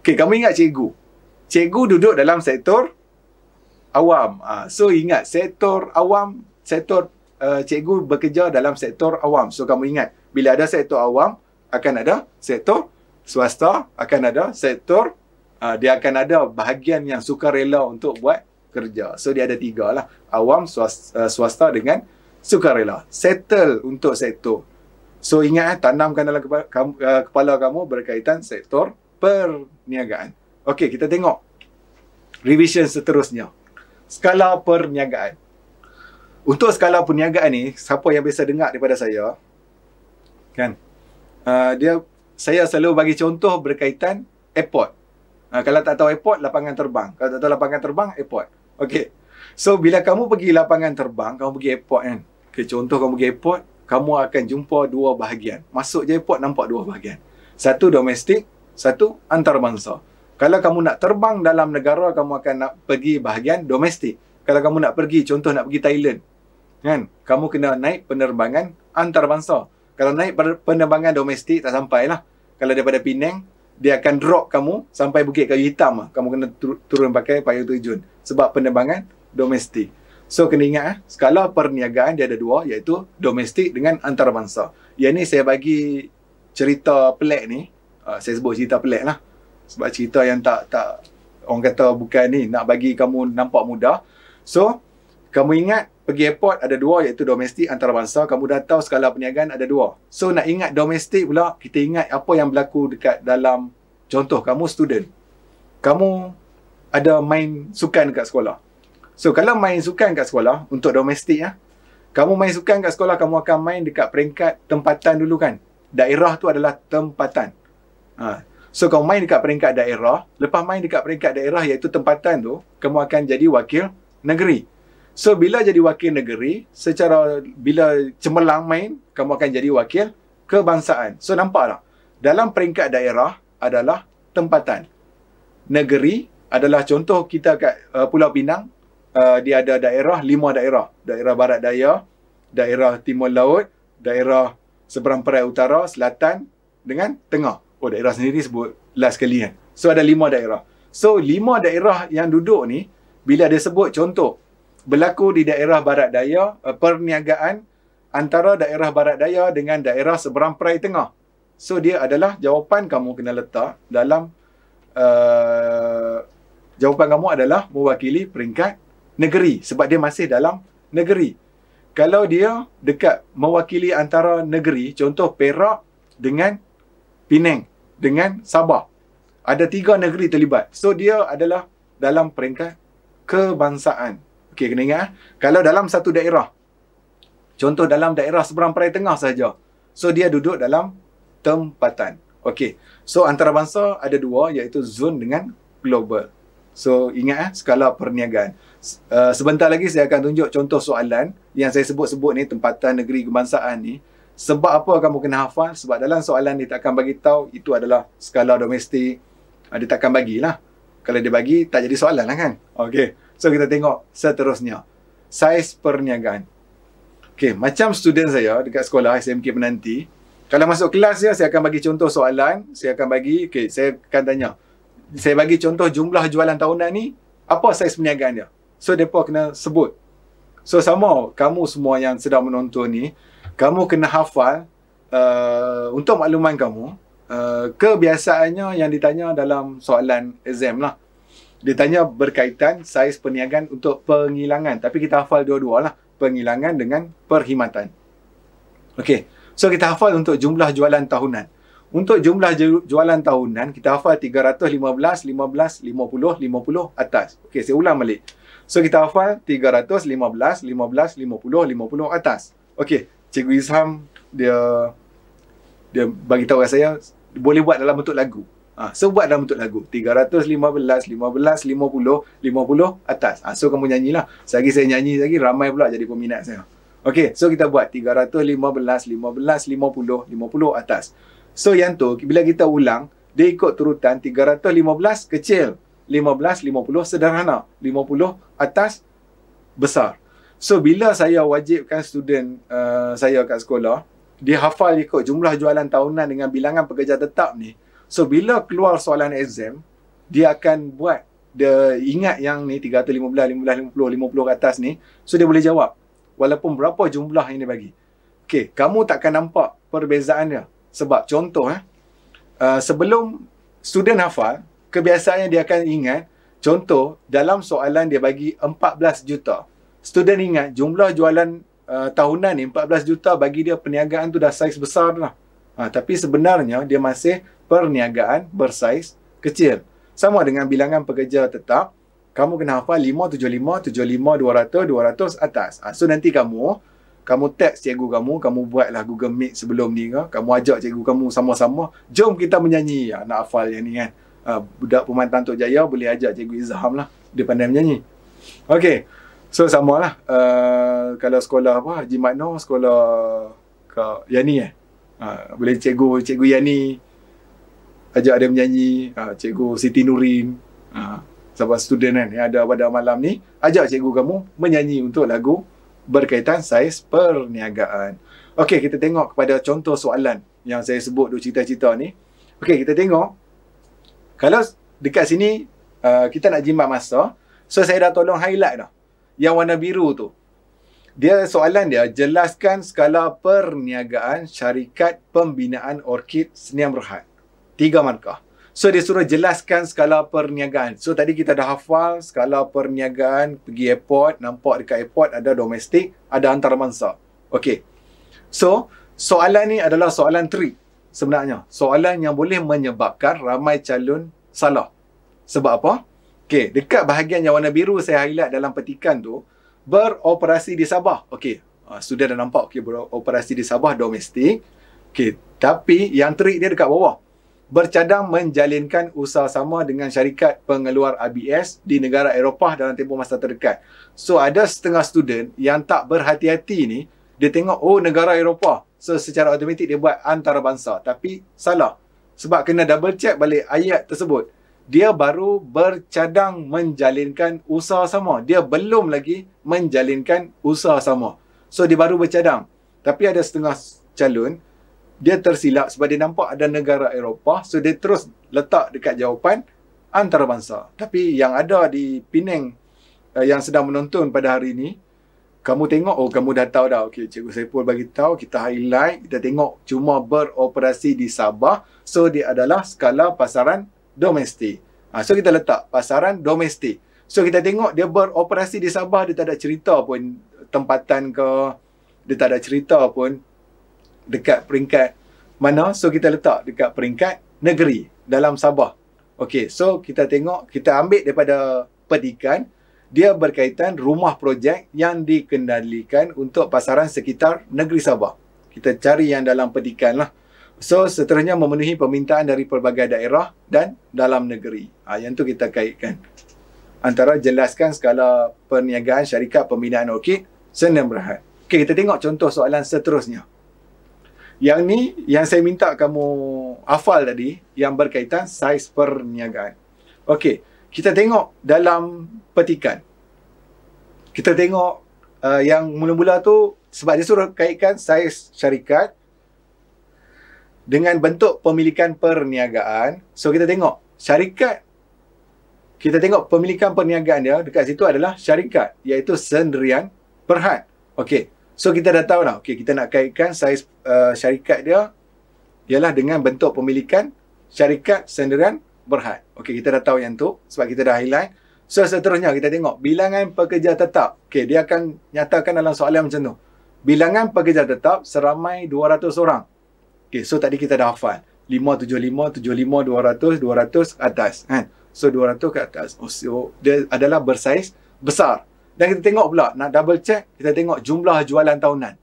Okey, kamu ingat cikgu. Cikgu duduk dalam sektor awam. So ingat sektor awam, cikgu bekerja dalam sektor awam. So kamu ingat, bila ada sektor awam, akan ada sektor swasta, akan ada sektor dia akan ada bahagian yang sukarela untuk buat kerja. So dia ada 3 lah, awam, swasta dengan sukarela. Settle untuk sektor. So ingat, tanamkan dalam kepala kamu berkaitan sektor perniagaan. Okey, kita tengok revision seterusnya. Skala perniagaan. Untuk skala perniagaan ni, siapa yang biasa dengar daripada saya, kan? Saya selalu bagi contoh berkaitan airport. Kalau tak tahu airport, lapangan terbang. Kalau tak tahu lapangan terbang, airport. Okey. So bila kamu pergi lapangan terbang, kamu pergi airport kan. Okey, contoh kamu pergi airport, kamu akan jumpa 2 bahagian. Masuk je airport, nampak 2 bahagian. Satu domestik, satu antarabangsa. Kalau kamu nak terbang dalam negara, kamu akan nak pergi bahagian domestik. Kalau kamu nak pergi, contoh nak pergi Thailand, kan? Kamu kena naik penerbangan antarabangsa. Kalau naik penerbangan domestik, tak sampai lah. Kalau daripada Penang, dia akan drop kamu sampai Bukit Kayu Hitam lah. Kamu kena turun pakai payung terjun. Sebab penerbangan domestik. So, kena ingat, skala perniagaan dia ada 2, iaitu domestik dengan antarabangsa. Yang ni saya bagi cerita pelik ni. Saya sebut cerita pelik lah. Sebab cerita yang tak orang kata bukan ni, nak bagi kamu nampak mudah. So, kamu ingat pergi airport ada dua, iaitu domestik, antarabangsa. Kamu dah tahu skala perniagaan ada dua. So nak ingat domestik pula, kita ingat apa yang berlaku dekat dalam, contoh kamu student. Kamu ada main sukan dekat sekolah. So kalau main sukan kat sekolah, untuk domestik ya, kamu main sukan kat sekolah, kamu akan main dekat peringkat tempatan dulu kan. Daerah tu adalah tempatan. So kamu main dekat peringkat daerah, lepas main dekat peringkat daerah iaitu tempatan tu, kamu akan jadi wakil negeri. So bila jadi wakil negeri, secara bila cemerlang main, kamu akan jadi wakil kebangsaan. So nampak tak? Dalam peringkat daerah adalah tempatan. Negeri adalah contoh kita kat Pulau Pinang, dia ada daerah, 5 daerah. Daerah Barat Daya, daerah Timur Laut, daerah seberang perai utara, selatan dengan tengah. Oh, daerah sendiri sebut last kali kan. So ada 5 daerah. So 5 daerah yang duduk ni, bila dia sebut contoh berlaku di daerah Barat Daya, perniagaan antara daerah Barat Daya dengan daerah seberang perai tengah. So dia adalah jawapan kamu kena letak dalam jawapan kamu adalah mewakili peringkat negeri sebab dia masih dalam negeri. Kalau dia dekat mewakili antara negeri, contoh Perak dengan Penang dengan Sabah, ada 3 negeri terlibat. So dia adalah dalam peringkat kebangsaan. Okey, kena ingat. Kalau dalam satu daerah, contoh dalam daerah seberang perai tengah saja, so dia duduk dalam tempatan. Okey. So antarabangsa ada 2, iaitu zon dengan global. So ingat skala perniagaan. Sebentar lagi saya akan tunjuk contoh soalan yang saya sebut-sebut ni, tempatan, negeri, kebangsaan ni. Sebab apa kamu kena hafal? Sebab dalam soalan dia takkan bagi tahu itu adalah skala domestik. Dia takkan bagilah. Kalau dia bagi, tak jadi soalan lah kan? Okey. So kita tengok seterusnya. Saiz perniagaan. Okey, macam student saya dekat sekolah SMK Penanti, kalau masuk kelas saya akan bagi contoh soalan. Saya akan bagi, okey, saya akan tanya. Saya bagi contoh jumlah jualan tahunan ni, apa saiz perniagaan dia? So mereka kena sebut. So sama kamu semua yang sedang menonton ni, kamu kena hafal untuk makluman kamu, kebiasaannya yang ditanya dalam soalan exam lah. Dia tanya berkaitan saiz perniagaan untuk penghilangan. Tapi kita hafal dua-dua lah. Penghilangan dengan perkhidmatan. Okey. So kita hafal untuk jumlah jualan tahunan. Untuk jumlah jualan tahunan, kita hafal 315, 15, 50, 50 atas. Okey, saya ulang balik. So kita hafal 315, 15, 50, 50 atas. Okey, Cikgu Izham dia bagi tahu kat saya boleh buat dalam bentuk lagu. So buat dalam bentuk lagu. 315, 15, 50, 50 atas. So kamu nyanyilah. Selagi saya nyanyi lagi, ramai pula jadi peminat saya. Okey, so kita buat 315, 15, 50 atas. So yang tu, bila kita ulang, dia ikut turutan 315 kecil, 15, 50 sederhana, 50 atas besar. So bila saya wajibkan student saya kat sekolah, dia hafal ikut jumlah jualan tahunan dengan bilangan pekerja tetap ni. So bila keluar soalan exam, dia akan buat, dia ingat yang ni 315, 15, 50 ke atas ni. So dia boleh jawab walaupun berapa jumlah yang dia bagi. Okey, kamu takkan nampak perbezaan dia. Sebab contoh sebelum student hafal, kebiasaannya dia akan ingat, contoh dalam soalan dia bagi 14 juta. Student ingat jumlah jualan tahunan ni 14 juta, bagi dia perniagaan tu dah saiz besar lah. Tapi sebenarnya dia masih perniagaan bersaiz kecil. Sama dengan bilangan pekerja tetap, kamu kena hafal 575, 75, 200 atas. So nanti kamu tag cikgu kamu buatlah Google Meet sebelum ni ke, kamu ajak cikgu kamu sama-sama, jom kita menyanyi. Nak hafal yang ni kan. Budak Pemantang Tok Jaya boleh ajak Cikgu Izham lah, dia pandai menyanyi. Okey, so samalah. Kalau sekolah apa, Haji Makno, sekolah Kak Yani boleh Cikgu Yani ajak dia menyanyi. Cikgu Siti Nurin, sahabat student kan yang ada pada malam ni, ajak cikgu kamu menyanyi untuk lagu berkaitan saiz perniagaan. Okey, kita tengok kepada contoh soalan yang saya sebut duk cerita-cerita ni. Okey, kita tengok. Kalau dekat sini kita nak jimat masa, so saya dah tolong highlight dah. Yang warna biru tu, dia soalan dia, jelaskan skala perniagaan syarikat pembinaan orkid Sdn Bhd. 3 markah. So dia suruh jelaskan skala perniagaan. So tadi kita dah hafal skala perniagaan, pergi airport, nampak dekat airport ada domestik, ada antarabangsa. Okey. So soalan ni adalah soalan trik sebenarnya. Soalan yang boleh menyebabkan ramai calon salah. Sebab apa? Okey, dekat bahagian yang warna biru saya highlight dalam petikan tu, beroperasi di Sabah. Okey, sudah dah nampak. Okey, beroperasi di Sabah domestik. Okey, tapi yang trik dia dekat bawah. Bercadang menjalinkan usaha sama dengan syarikat pengeluar ABS di negara Eropah dalam tempoh masa terdekat. So, ada setengah student yang tak berhati-hati ni, dia tengok, oh, negara Eropah. So, secara automatik dia buat antarabangsa. Tapi, salah. Sebab kena double check balik ayat tersebut. Dia baru bercadang menjalinkan usaha sama. Dia belum lagi menjalinkan usaha sama. So, dia baru bercadang. Tapi ada setengah calon, dia tersilap sebab dia nampak ada negara Eropah. So, dia terus letak dekat jawapan antarabangsa. Tapi yang ada di Penang yang sedang menonton pada hari ini, kamu tengok, oh kamu dah tahu dah. Okey, Cikgu Saiful bagi tahu, kita highlight, kita tengok cuma beroperasi di Sabah. So, dia adalah skala pasaran domestik. So, kita letak pasaran domestik. So, kita tengok dia beroperasi di Sabah, dia tak ada cerita pun tempatan ke, dia tak ada cerita pun dekat peringkat mana. So, kita letak dekat peringkat negeri dalam Sabah. Okey, so kita tengok, kita ambil daripada petikan, dia berkaitan rumah projek yang dikendalikan untuk pasaran sekitar negeri Sabah. Kita cari yang dalam petikan lah. So, seterusnya memenuhi permintaan dari pelbagai daerah dan dalam negeri. Yang tu kita kaitkan. Antara jelaskan skala perniagaan syarikat pembinaan orkid Sdn Bhd. Okey, kita tengok contoh soalan seterusnya. Yang ni, yang saya minta kamu hafal tadi, yang berkaitan saiz perniagaan. Okey, kita tengok dalam petikan. Kita tengok yang mula-mula tu, sebab dia suruh kaitkan saiz syarikat dengan bentuk pemilikan perniagaan. So, kita tengok syarikat, kita tengok pemilikan perniagaan dia dekat situ adalah syarikat, iaitu Sdn Bhd. Okey, so kita dah tahu dah. Okey, kita nak kaitkan saiz syarikat dia ialah dengan bentuk pemilikan syarikat Sdn Bhd. Okey, kita dah tahu yang tu sebab kita dah highlight. So, seterusnya kita tengok bilangan pekerja tetap. Okey, dia akan nyatakan dalam soalan macam tu. Bilangan pekerja tetap seramai 200 orang. Okey, so tadi kita dah hafal. 575, 75, 200, 200 atas. Kan? So, 200 ke atas. Oh, so, dia adalah bersaiz besar. Dan kita tengok pula, nak double check, kita tengok jumlah jualan tahunan.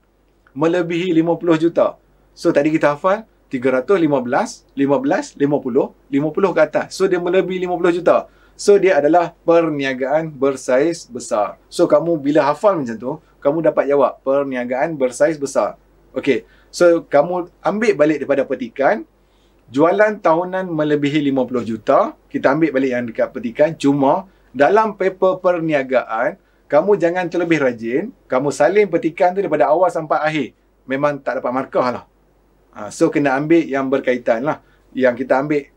Melebihi 50 juta. So, tadi kita hafal 315, 15, 50, 50 ke atas. So, dia melebihi 50 juta. So, dia adalah perniagaan bersaiz besar. So, kamu bila hafal macam tu, kamu dapat jawab perniagaan bersaiz besar. Okey. So, kamu ambil balik daripada petikan, jualan tahunan melebihi 50 juta. Kita ambil balik yang dekat petikan. Cuma, dalam paper perniagaan, kamu jangan terlebih rajin. Kamu salin petikan tu daripada awal sampai akhir. Memang tak dapat markah lah. So, kena ambil yang berkaitan lah. Yang kita ambil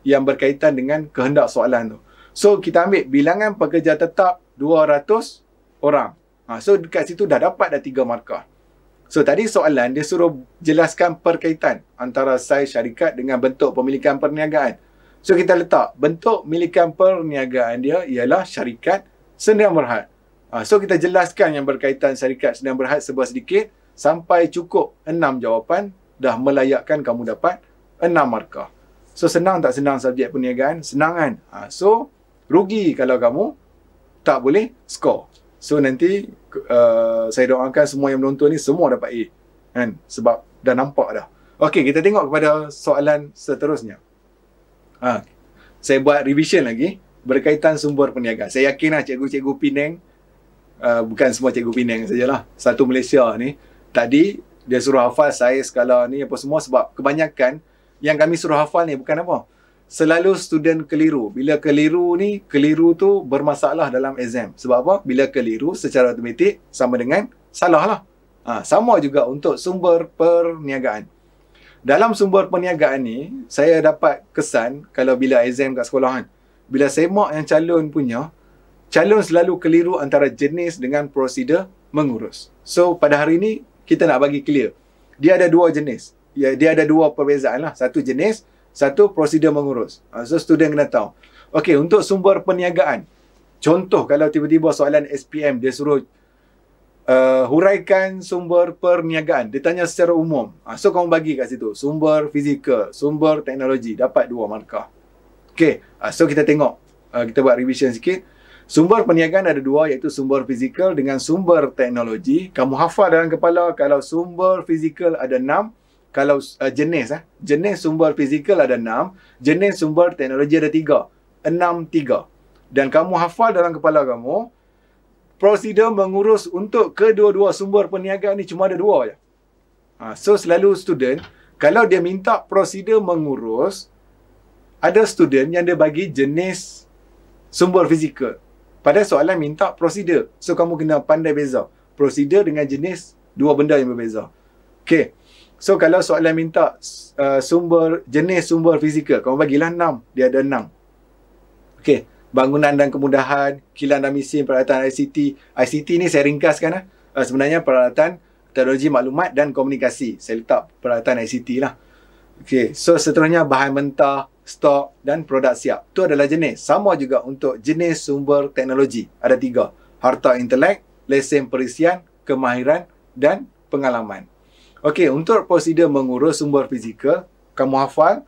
yang berkaitan dengan kehendak soalan tu. So, kita ambil bilangan pekerja tetap 200 orang. So, dekat situ dah dapat dah 3 markah. So, tadi soalan dia suruh jelaskan perkaitan antara saiz syarikat dengan bentuk pemilikan perniagaan. So, kita letak bentuk milikan perniagaan dia ialah syarikat Sdn Bhd. So, kita jelaskan yang berkaitan syarikat Sdn Bhd sebuah sedikit sampai cukup 6 jawapan, dah melayakkan kamu dapat 6 markah. So, senang tak senang subjek perniagaan? Senang kan? So, rugi kalau kamu tak boleh skor. So, nanti saya doakan semua yang menonton ni semua dapat A. Kan? Sebab dah nampak dah. Okey, kita tengok kepada soalan seterusnya. Saya buat revision lagi berkaitan sumber perniagaan. Saya yakinlah cikgu-cikgu Penang, bukan semua cikgu Penang sajalah, satu Malaysia ni, tadi dia suruh hafal saiz skala ni apa semua sebab kebanyakan yang kami suruh hafal ni bukan apa. Selalu student keliru. Bila keliru ni, keliru tu bermasalah dalam exam. Sebab apa? Bila keliru secara automatik sama dengan salah lah. Sama juga untuk sumber perniagaan. Dalam sumber perniagaan ni, saya dapat kesan kalau bila exam kat sekolahan. Bila semak yang calon punya, calon selalu keliru antara jenis dengan prosedur mengurus. So, pada hari ni, kita nak bagi clear. Dia ada dua jenis. Dia ada dua perbezaan lah. Satu jenis, satu prosedur mengurus. So student kena tahu. Okey, untuk sumber perniagaan. Contoh kalau tiba-tiba soalan SPM dia suruh huraikan sumber perniagaan. Dia tanya secara umum. So kamu bagi kat situ. Sumber fizikal, sumber teknologi. Dapat 2 markah. Okey, so kita tengok. Kita buat revision sikit. Sumber perniagaan ada 2, iaitu sumber fizikal dengan sumber teknologi. Kamu hafal dalam kepala kalau sumber fizikal ada 6. Kalau jenis sumber fizikal ada 6. Jenis sumber teknologi ada 3. 6, 3. Dan kamu hafal dalam kepala kamu, prosedur mengurus untuk kedua-dua sumber perniagaan ni cuma ada 2 je. So selalu student, kalau dia minta prosedur mengurus, ada student yang dia bagi jenis sumber fizikal. Pada soalan minta prosedur. So kamu kena pandai beza prosedur dengan jenis 2 benda yang berbeza. Okey. So kalau soalan minta jenis sumber fizikal, kamu bagilah 6. Dia ada 6. Okey. Bangunan dan kemudahan, kilang dan mesin, peralatan ICT. ICT ni saya ringkaskan sebenarnya peralatan teknologi maklumat dan komunikasi. Saya letak peralatan ICT lah. Okey. So seterusnya bahan mentah, stok dan produk siap. Itu adalah jenis. Sama juga untuk jenis sumber teknologi. Ada 3. Harta intelek, lesen perisian, kemahiran dan pengalaman. Okey, untuk prosedur mengurus sumber fizikal, kamu hafal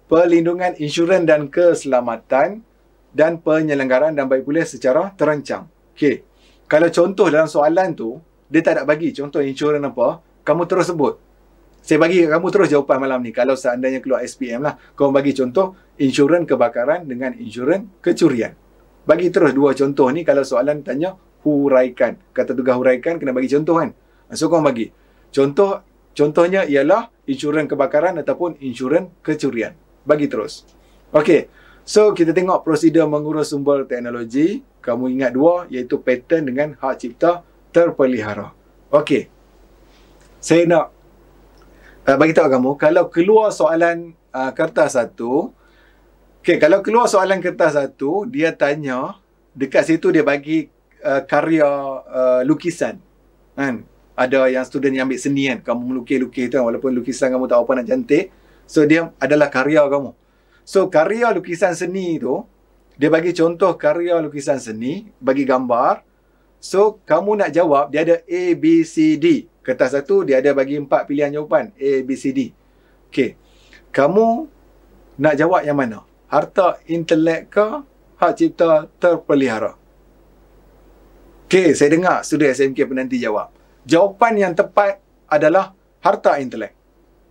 perlindungan insurans dan keselamatan dan penyelenggaraan dan baik pulih secara terancang. Okey. Kalau contoh dalam soalan tu, dia tak nak bagi contoh insurans apa, kamu terus sebut. Saya bagi kamu terus jawapan malam ni. Kalau seandainya keluar SPM lah. Kamu bagi contoh insurans kebakaran dengan insurans kecurian. Bagi terus 2 contoh ni. Kalau soalan tanya huraikan. Kata tugas huraikan kena bagi contoh kan. So kamu bagi. Contohnya ialah insurans kebakaran ataupun insurans kecurian. Bagi terus. Okey. So kita tengok prosedur mengurus sumber teknologi. Kamu ingat 2 iaitu paten dengan hak cipta terpelihara. Okey. Saya nak bagi tahu kamu, kalau keluar soalan kertas 1, okay, kalau keluar soalan kertas 1, dia tanya, dekat situ dia bagi karya lukisan. Kan? Ada yang student yang ambil seni kan, kamu melukis-lukis tu kan, walaupun lukisan kamu tak apa nak cantik, so dia adalah karya kamu. So karya lukisan seni tu, dia bagi contoh karya lukisan seni, bagi gambar. So kamu nak jawab, dia ada A, B, C, D. Kertas 1 dia ada bagi 4 pilihan jawapan A, B, C, D. Okey. Kamu nak jawab yang mana? Harta intelek ke hak cipta terpelihara? Okey, saya dengar student SMK penanti jawab. Jawapan yang tepat adalah harta intelek,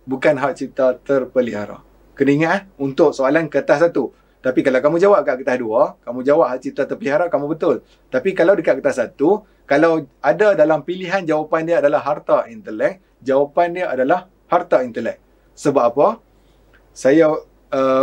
bukan hak cipta terpelihara. Kena ingat untuk soalan kertas 1. Tapi kalau kamu jawab kat kertas 2, kamu jawab hak cipta terpelihara, kamu betul. Tapi kalau dekat kertas 1, kalau ada dalam pilihan jawapan dia adalah harta intelek, jawapan dia adalah harta intelek. Sebab apa? Saya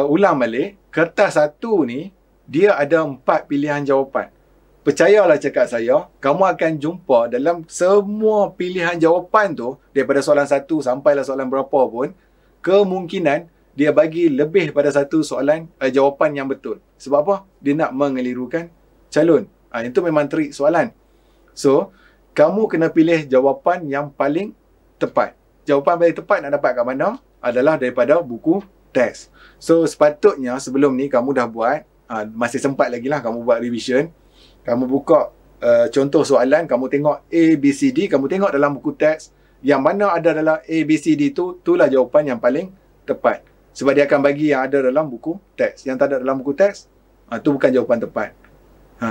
ulang balik, kertas 1 ni, dia ada 4 pilihan jawapan. Percayalah cakap saya, kamu akan jumpa dalam semua pilihan jawapan tu, daripada soalan 1 sampailah soalan berapa pun, kemungkinan dia bagi lebih pada satu soalan jawapan yang betul. Sebab apa? Dia nak mengelirukan calon. Itu memang trik soalan. So, kamu kena pilih jawapan yang paling tepat. Jawapan paling tepat nak dapat kat mana? Adalah daripada buku teks. So, sepatutnya sebelum ni kamu dah buat, masih sempat lagi lah kamu buat revision. Kamu buka contoh soalan, kamu tengok A, B, C, D, kamu tengok dalam buku teks. Yang mana ada dalam A, B, C, D tu, itulah jawapan yang paling tepat. Sebab dia akan bagi yang ada dalam buku teks. Yang tak ada dalam buku teks, tu bukan jawapan tepat.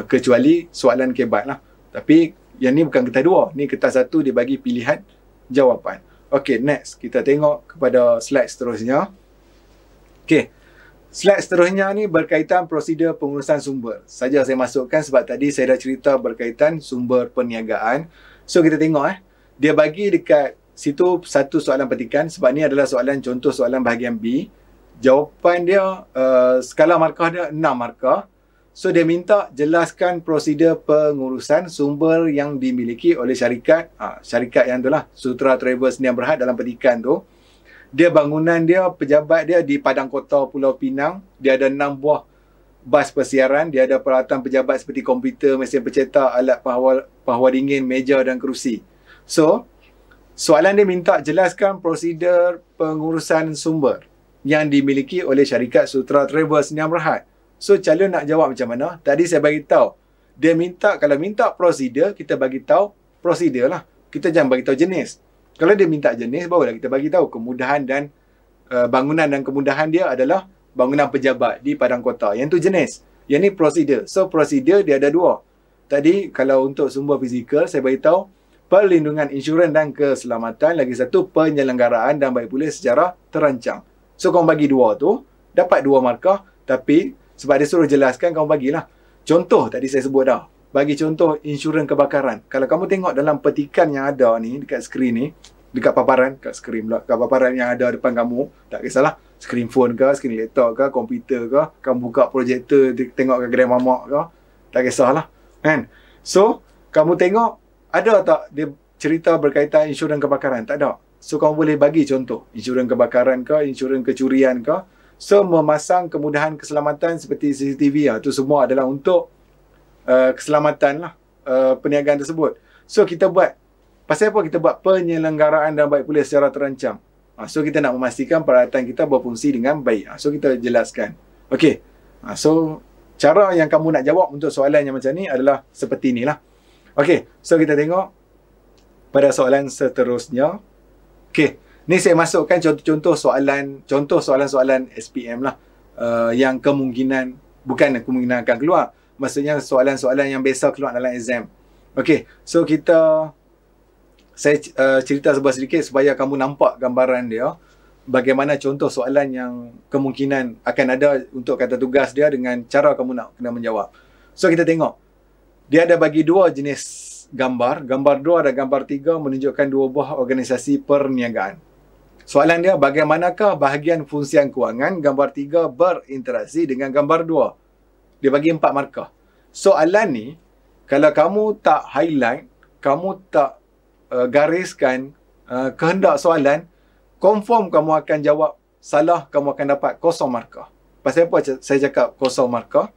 Kecuali soalan kebat lah. Tapi yang ni bukan kertas 2. Ni kertas 1 dia bagi pilihan jawapan. Okey, next. Kita tengok kepada slide seterusnya. Okey. Slide seterusnya ni berkaitan prosedur pengurusan sumber. Saja saya masukkan sebab tadi saya dah cerita berkaitan sumber perniagaan. So kita tengok dia bagi dekat situ satu soalan petikan sebab ni adalah soalan contoh soalan bahagian B. Jawapan dia skala markah dia 6 markah. So dia minta jelaskan prosedur pengurusan sumber yang dimiliki oleh syarikat. Syarikat yang tu lah, Sutra Travel Sdn Bhd dalam petikan tu. Dia bangunan dia, pejabat dia di Padang Kota Pulau Pinang. Dia ada 6 buah bas persiaran. Dia ada peralatan pejabat seperti komputer, mesin pencetak, alat pahwa dingin, meja dan kerusi. So, soalan dia minta jelaskan prosedur pengurusan sumber yang dimiliki oleh syarikat Sutra Travel Sdn Bhd. So calon nak jawab macam mana? Tadi saya bagi tahu. Dia minta, kalau minta prosedur, kita bagi tahu prosedur lah. Kita jangan bagi tahu jenis. Kalau dia minta jenis, barulah kita bagi tahu kemudahan dan bangunan dan kemudahan dia adalah bangunan pejabat di padang kota. Yang tu jenis. Yang ni prosedur. So prosedur dia ada dua. Tadi kalau untuk sumber fizikal, saya bagi tahu perlindungan insurans dan keselamatan. Lagi satu, penyelenggaraan dan baik pulih secara terancang. So kamu bagi dua tu, dapat 2 markah. Tapi sebab dia suruh jelaskan, kamu bagilah. Contoh tadi saya sebut dah. Bagi contoh insurans kebakaran. Kalau kamu tengok dalam petikan yang ada ni, dekat skrin ni, dekat paparan, kat skrin pula, kat paparan yang ada depan kamu, tak kisahlah, skrin phone ke, skrin laptop ke, komputer ke, kamu buka projektor, tengok kat kedai mamak ke, tak kisahlah. Kan? So, kamu tengok, ada tak dia cerita berkaitan insurans kebakaran? Tak ada. So, kamu boleh bagi contoh. Insurans kebakaran ke, insurans kecurian ke. So, memasang kemudahan keselamatan seperti CCTV tu semua adalah untuk keselamatan lah, perniagaan tersebut. So, kita buat, pasal apa kita buat penyelenggaraan dan baik pulih secara terancang? So, kita nak memastikan peralatan kita berfungsi dengan baik. So, kita jelaskan. Okey. So, cara yang kamu nak jawab untuk soalan yang macam ni adalah seperti inilah. Okey. So, kita tengok pada soalan seterusnya. Okey. Ni saya masukkan contoh soalan-soalan SPM lah. Yang bukan kemungkinan akan keluar. Maksudnya soalan-soalan yang biasa keluar dalam exam. Okey. So, saya cerita sebuah sedikit supaya kamu nampak gambaran dia. Bagaimana contoh soalan yang kemungkinan akan ada untuk kata tugas dia dengan cara kamu nak kena menjawab. So, kita tengok. Dia ada bagi 2 jenis gambar. Gambar 2 dan gambar 3 menunjukkan 2 buah organisasi perniagaan. Soalan dia, bagaimanakah bahagian fungsian kewangan gambar 3 berinteraksi dengan gambar 2? Dia bagi 4 markah. Soalan ni, kalau kamu tak highlight, kamu tak gariskan kehendak soalan, confirm kamu akan jawab salah, kamu akan dapat 0 markah. Pasal apa saya cakap 0 markah?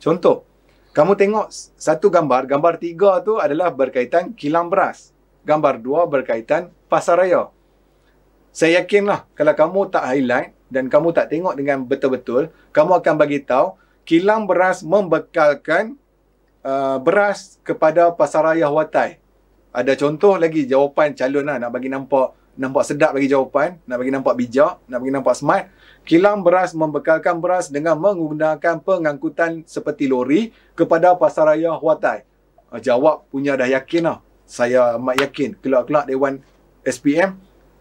Contoh, kamu tengok satu gambar 3 tu adalah berkaitan kilang beras. Gambar 2 berkaitan pasaraya. Saya yakinlah kalau kamu tak highlight dan kamu tak tengok dengan betul-betul, kamu akan bagi tahu kilang beras membekalkan beras kepada pasaraya Huatai. Ada contoh lagi jawapan calon lah, nak bagi nampak sedap bagi jawapan, nak bagi nampak bijak, nak bagi nampak smart. Kilang beras membekalkan beras dengan menggunakan pengangkutan seperti lori kepada pasaraya Huatai. Jawab punya dah yakin lah. Saya amat yakin. Kelak-kelak Dewan SPM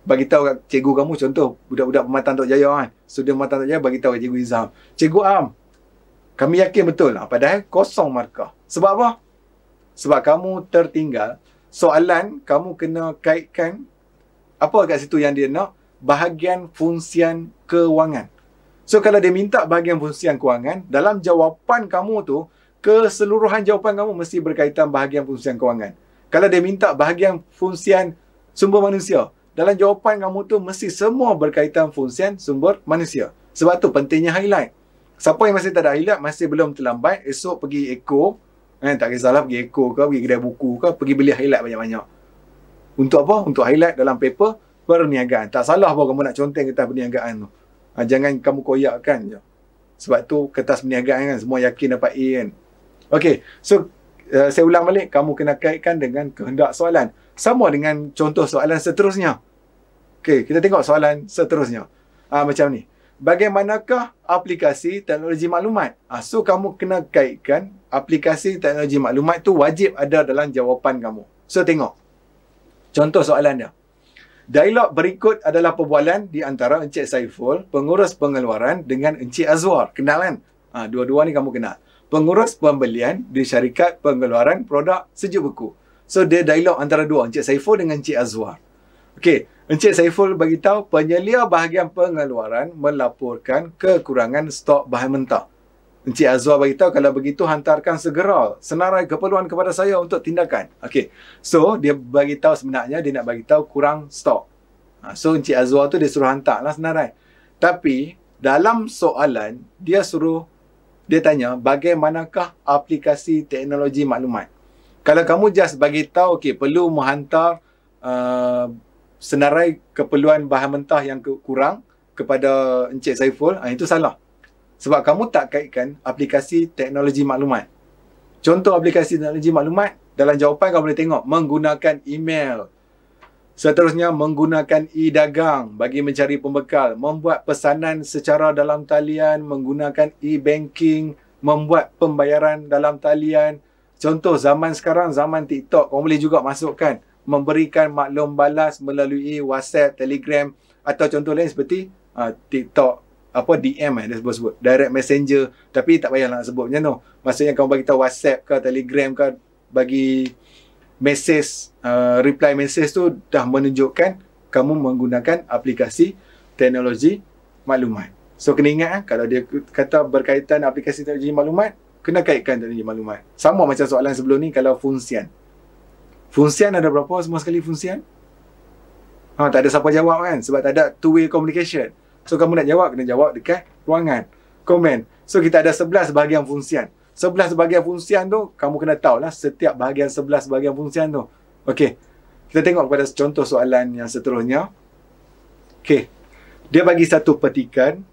bagi tahu kat cikgu kamu, contoh budak-budak Permatan Tok Jaya kan. Sudin Permatan Tok Jaya bagi tahu kat cikgu Izham. Cikgu Am, kami yakin betul. Padahal 0 markah. Sebab apa? Sebab kamu tertinggal. Soalan kamu kena kaitkan apa kat situ yang dia nak? Bahagian fungsian kewangan. So kalau dia minta bahagian fungsian kewangan, dalam jawapan kamu tu, keseluruhan jawapan kamu mesti berkaitan bahagian fungsian kewangan. Kalau dia minta bahagian fungsian sumber manusia, dalam jawapan kamu tu mesti semua berkaitan fungsian sumber manusia. Sebab tu pentingnya highlight. Siapa yang masih tak ada highlight, masih belum terlambat, esok pergi Eco, tak kisahlah pergi Eco ke, pergi kedai buku ke, pergi beli highlight banyak-banyak. Untuk apa? Untuk highlight dalam paper perniagaan. Tak salah pun kamu nak conteng kertas perniagaan tu. Jangan kamu koyakkan je. Sebab tu kertas perniagaan kan, semua yakin dapat A kan. Okey, so saya ulang balik, kamu kena kaitkan dengan kehendak soalan. Sama dengan contoh soalan seterusnya. Okey, kita tengok soalan seterusnya. Macam ni. Bagaimanakah aplikasi teknologi maklumat? So, kamu kena kaitkan aplikasi teknologi maklumat tu wajib ada dalam jawapan kamu. So, tengok. Contoh soalan dia. Dialog berikut adalah perbualan di antara Encik Saiful, pengurus pengeluaran dengan Encik Azwar. Kenal kan? Dua-dua ni kamu kenal. Pengurus pembelian di syarikat pengeluaran produk sejuk beku. So, dia dialog antara dua, Encik Saiful dengan Encik Azwar. Okey, Encik Saiful beritahu penyelia bahagian pengeluaran melaporkan kekurangan stok bahan mentah. Encik Azwar beritahu kalau begitu hantarkan segera senarai keperluan kepada saya untuk tindakan. Okey, so dia beritahu sebenarnya dia nak beritahu kurang stok. So Encik Azwar tu dia suruh hantarlah senarai. Tapi dalam soalan dia tanya bagaimanakah aplikasi teknologi maklumat. Kalau kamu just bagi tahu okey perlu menghantar senarai keperluan bahan mentah yang kurang, kepada Encik Saiful, itu salah. Sebab kamu tak kaitkan aplikasi teknologi maklumat. Contoh aplikasi teknologi maklumat, dalam jawapan kamu boleh tengok menggunakan email. Seterusnya menggunakan e-dagang bagi mencari pembekal, membuat pesanan secara dalam talian, menggunakan e-banking, membuat pembayaran dalam talian. Contoh zaman sekarang, zaman TikTok, kamu boleh juga masukkan memberikan maklum balas melalui WhatsApp, Telegram atau contoh lain seperti TikTok, DM dia sebut direct messenger, tapi tak payah nak sebut macam tu. Maksudnya kamu bagi tahu WhatsApp ke Telegram ke, bagi message, reply message tu dah menunjukkan kamu menggunakan aplikasi teknologi maklumat. So kena ingat kalau dia kata berkaitan aplikasi teknologi maklumat, kena kaitkan teknologi maklumat. Sama macam soalan sebelum ni kalau fungsian. Fungsian ada berapa semua sekali fungsian? Tak ada siapa jawab kan, sebab tak ada two-way communication. So kamu nak jawab, kena jawab dekat ruangan komen. So kita ada 11 bahagian fungsian. 11 bahagian fungsian tu, kamu kena tahulah setiap bahagian 11 bahagian fungsian tu. Okey. Kita tengok kepada contoh soalan yang seterusnya. Okey. Dia bagi satu petikan,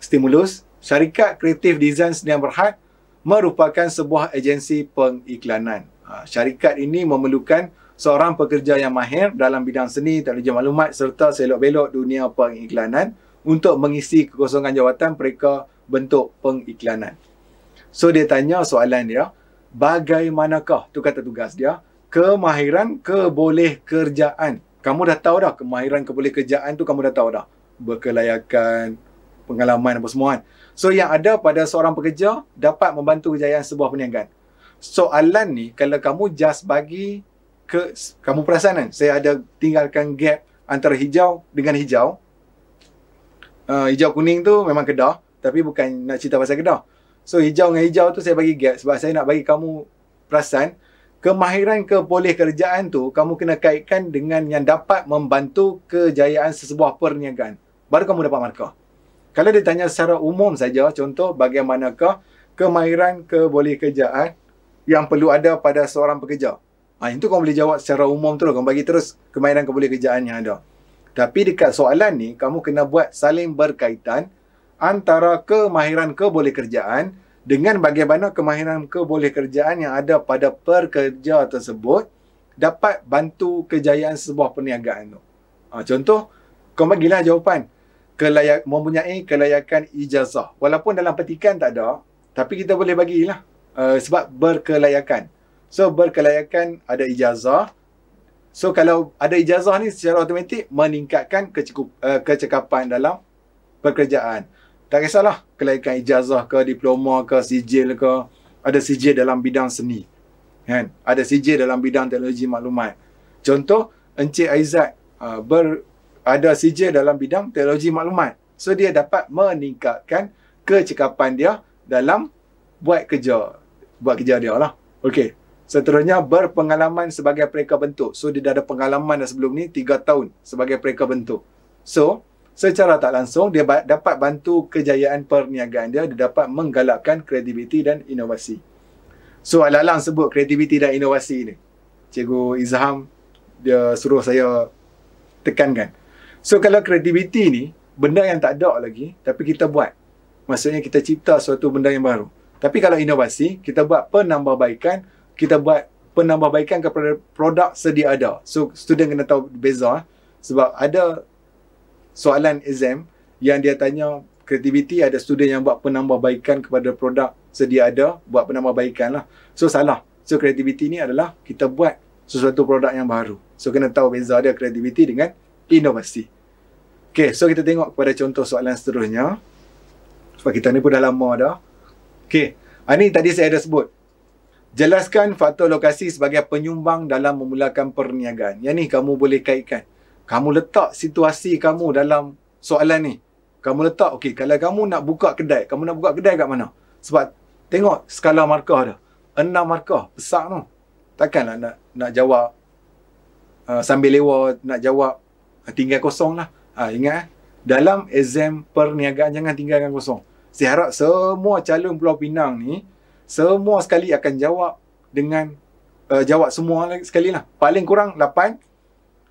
stimulus, syarikat kreatif design Sdn Bhd merupakan sebuah agensi pengiklanan. Syarikat ini memerlukan seorang pekerja yang mahir dalam bidang seni, teknologi maklumat serta selok-belok dunia pengiklanan untuk mengisi kekosongan jawatan mereka bentuk pengiklanan. So dia tanya soalan dia, bagaimanakah, tu kata tugas dia, kemahiran kebolehkerjaan. Kamu dah tahu dah, kemahiran kebolehkerjaan tu kamu dah tahu dah. Berkelayakan, pengalaman apa semua kan. So yang ada pada seorang pekerja dapat membantu kejayaan sebuah perniagaan. Soalan ni kalau kamu just bagi ke, kamu perasan kan, saya ada tinggalkan gap antara hijau dengan hijau. Hijau kuning tu memang Kedah, tapi bukan nak cerita pasal Kedah. So hijau dengan hijau tu saya bagi gap sebab saya nak bagi kamu perasan kemahiran kebolehkerjaan tu kamu kena kaitkan dengan yang dapat membantu kejayaan sesebuah perniagaan. Baru kamu dapat markah. Kalau dia tanya secara umum saja, contoh bagaimanakah kemahiran kebolehkerjaan yang perlu ada pada seorang pekerja. Itu kamu boleh jawab secara umum terus. Kamu bagi terus kemahiran kebolehkerjaan yang ada. Tapi dekat soalan ni, kamu kena buat saling berkaitan antara kemahiran kebolehkerjaan dengan bagaimana kemahiran kebolehkerjaan yang ada pada pekerja tersebut dapat bantu kejayaan sebuah perniagaan tu. Contoh, kamu bagilah jawapan. Mempunyai kelayakan ijazah. Walaupun dalam petikan tak ada, tapi kita boleh bagilah. Sebab berkelayakan. So, berkelayakan ada ijazah. So, kalau ada ijazah ni secara automatik meningkatkan kecekapan dalam pekerjaan. Tak kisahlah kelayakan ijazah ke, diploma ke, sijil ke. Ada sijil dalam bidang seni. Kan? Ada sijil dalam bidang teknologi maklumat. Contoh, Encik Aizat ada sijil dalam bidang teknologi maklumat. So, dia dapat meningkatkan kecekapan dia dalam buat kerja dia lah. Okey. Seterusnya, berpengalaman sebagai pereka bentuk. So, dia dah ada pengalaman dah sebelum ni 3 tahun sebagai pereka bentuk. So, secara tak langsung, dia dapat bantu kejayaan perniagaan dia. Dia dapat menggalakkan kreativiti dan inovasi. So, alang-alang sebut kreativiti dan inovasi ni. Cikgu Izham, dia suruh saya tekankan. So, kalau kreativiti ni, benda yang tak ada lagi, tapi kita buat. Maksudnya, kita cipta suatu benda yang baru. Tapi kalau inovasi, kita buat penambahbaikan, kita buat penambahbaikan kepada produk sedia ada. So, student kena tahu beza. Sebab ada soalan exam yang dia tanya kreativiti, ada student yang buat penambahbaikan kepada produk sedia ada, buat penambahbaikan lah. So, salah. So, kreativiti ni adalah kita buat sesuatu produk yang baru. So, kena tahu beza dia kreativiti dengan inovasi. Okay, so kita tengok kepada contoh soalan seterusnya. Sebab kita ni pun dah lama dah. Okay, ini tadi saya ada sebut. Jelaskan faktor lokasi sebagai penyumbang dalam memulakan perniagaan. Yang ni kamu boleh kaitkan. Kamu letak situasi kamu dalam soalan ni. Kamu letak, okey, kalau kamu nak buka kedai, kamu nak buka kedai kat mana? Sebab tengok skala markah dah. 6 markah, besar tu. Takkanlah nak jawab sambil lewat, nak jawab tinggal kosong lah. Ingat, dalam exam perniagaan jangan tinggalkan kosong. Saya harap semua calon Pulau Pinang ni, semua sekali akan jawab dengan jawab semua sekali lah. Paling kurang 8,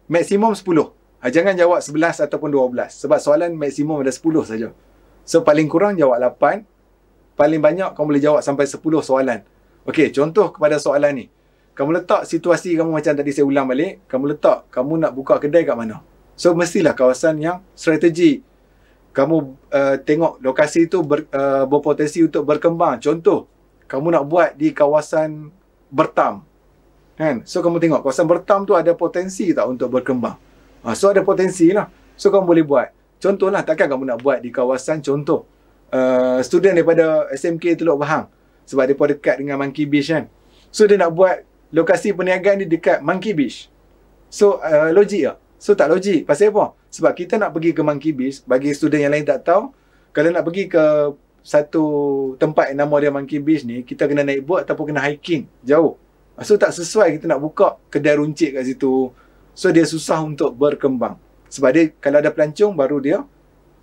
maksimum 10. Jangan jawab 11 ataupun 12. Sebab soalan maksimum ada 10 saja. So, paling kurang jawab 8. Paling banyak kamu boleh jawab sampai 10 soalan. Okey, contoh kepada soalan ni. Kamu letak situasi kamu macam tadi saya ulang balik. Kamu letak, kamu nak buka kedai kat mana? So, mestilah kawasan yang strategi. Kamu tengok lokasi itu berpotensi untuk berkembang. Contoh, kamu nak buat di kawasan Bertam. Kan? So, kamu tengok kawasan Bertam tu ada potensi tak untuk berkembang? So, ada potensi lah. So, kamu boleh buat. Contohlah, takkan kamu nak buat di kawasan contoh. Student daripada SMK Teluk Bahang. Sebab dia pun dekat dengan Monkey Beach kan. So, dia nak buat lokasi perniagaan ni dekat Monkey Beach. So, logik tak? So, tak logik. Pasal apa? Sebab kita nak pergi ke Monkey Beach, bagi student yang lain tak tahu, kalau nak pergi ke satu tempat yang nama dia Monkey Beach ni, kita kena naik boat ataupun kena hiking jauh. So, tak sesuai kita nak buka kedai runcit kat situ. So, dia susah untuk berkembang. Sebab dia, kalau ada pelancong, baru dia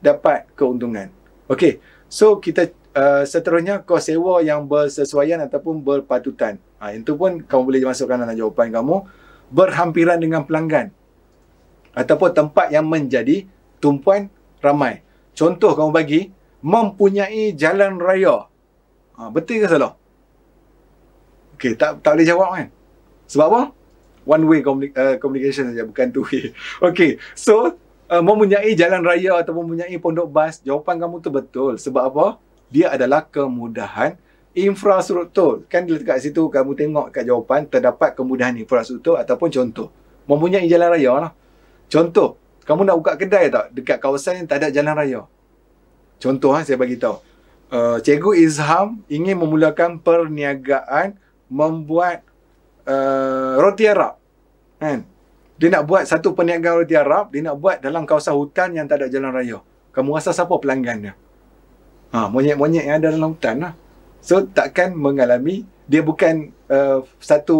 dapat keuntungan. Okey. So, kita seterusnya, kos sewa yang bersesuaian ataupun berpatutan. Itu pun kamu boleh masukkan dalam jawapan kamu. Berhampiran dengan pelanggan. Ataupun tempat yang menjadi tumpuan ramai. Contoh kamu bagi, mempunyai jalan raya. Betul ke salah? Okey, tak boleh jawab kan? Sebab apa? One way communication saja, bukan two way. Okey, so mempunyai jalan raya atau mempunyai pondok bas, jawapan kamu tu betul. Sebab apa? Dia adalah kemudahan infrastruktur. Kan dekat situ kamu tengok kat jawapan, terdapat kemudahan infrastruktur ataupun contoh. Mempunyai jalan raya lah. Contoh, kamu nak buka kedai tak dekat kawasan yang tak ada jalan raya? Contoh, saya bagi tahu. Cikgu Izham ingin memulakan perniagaan membuat roti Arab. Kan? Dia nak buat satu perniagaan roti Arab, dia nak buat dalam kawasan hutan yang tak ada jalan raya. Kamu rasa siapa pelanggan dia? Monyet-monyet yang ada dalam hutan lah. So, takkan mengalami, dia bukan satu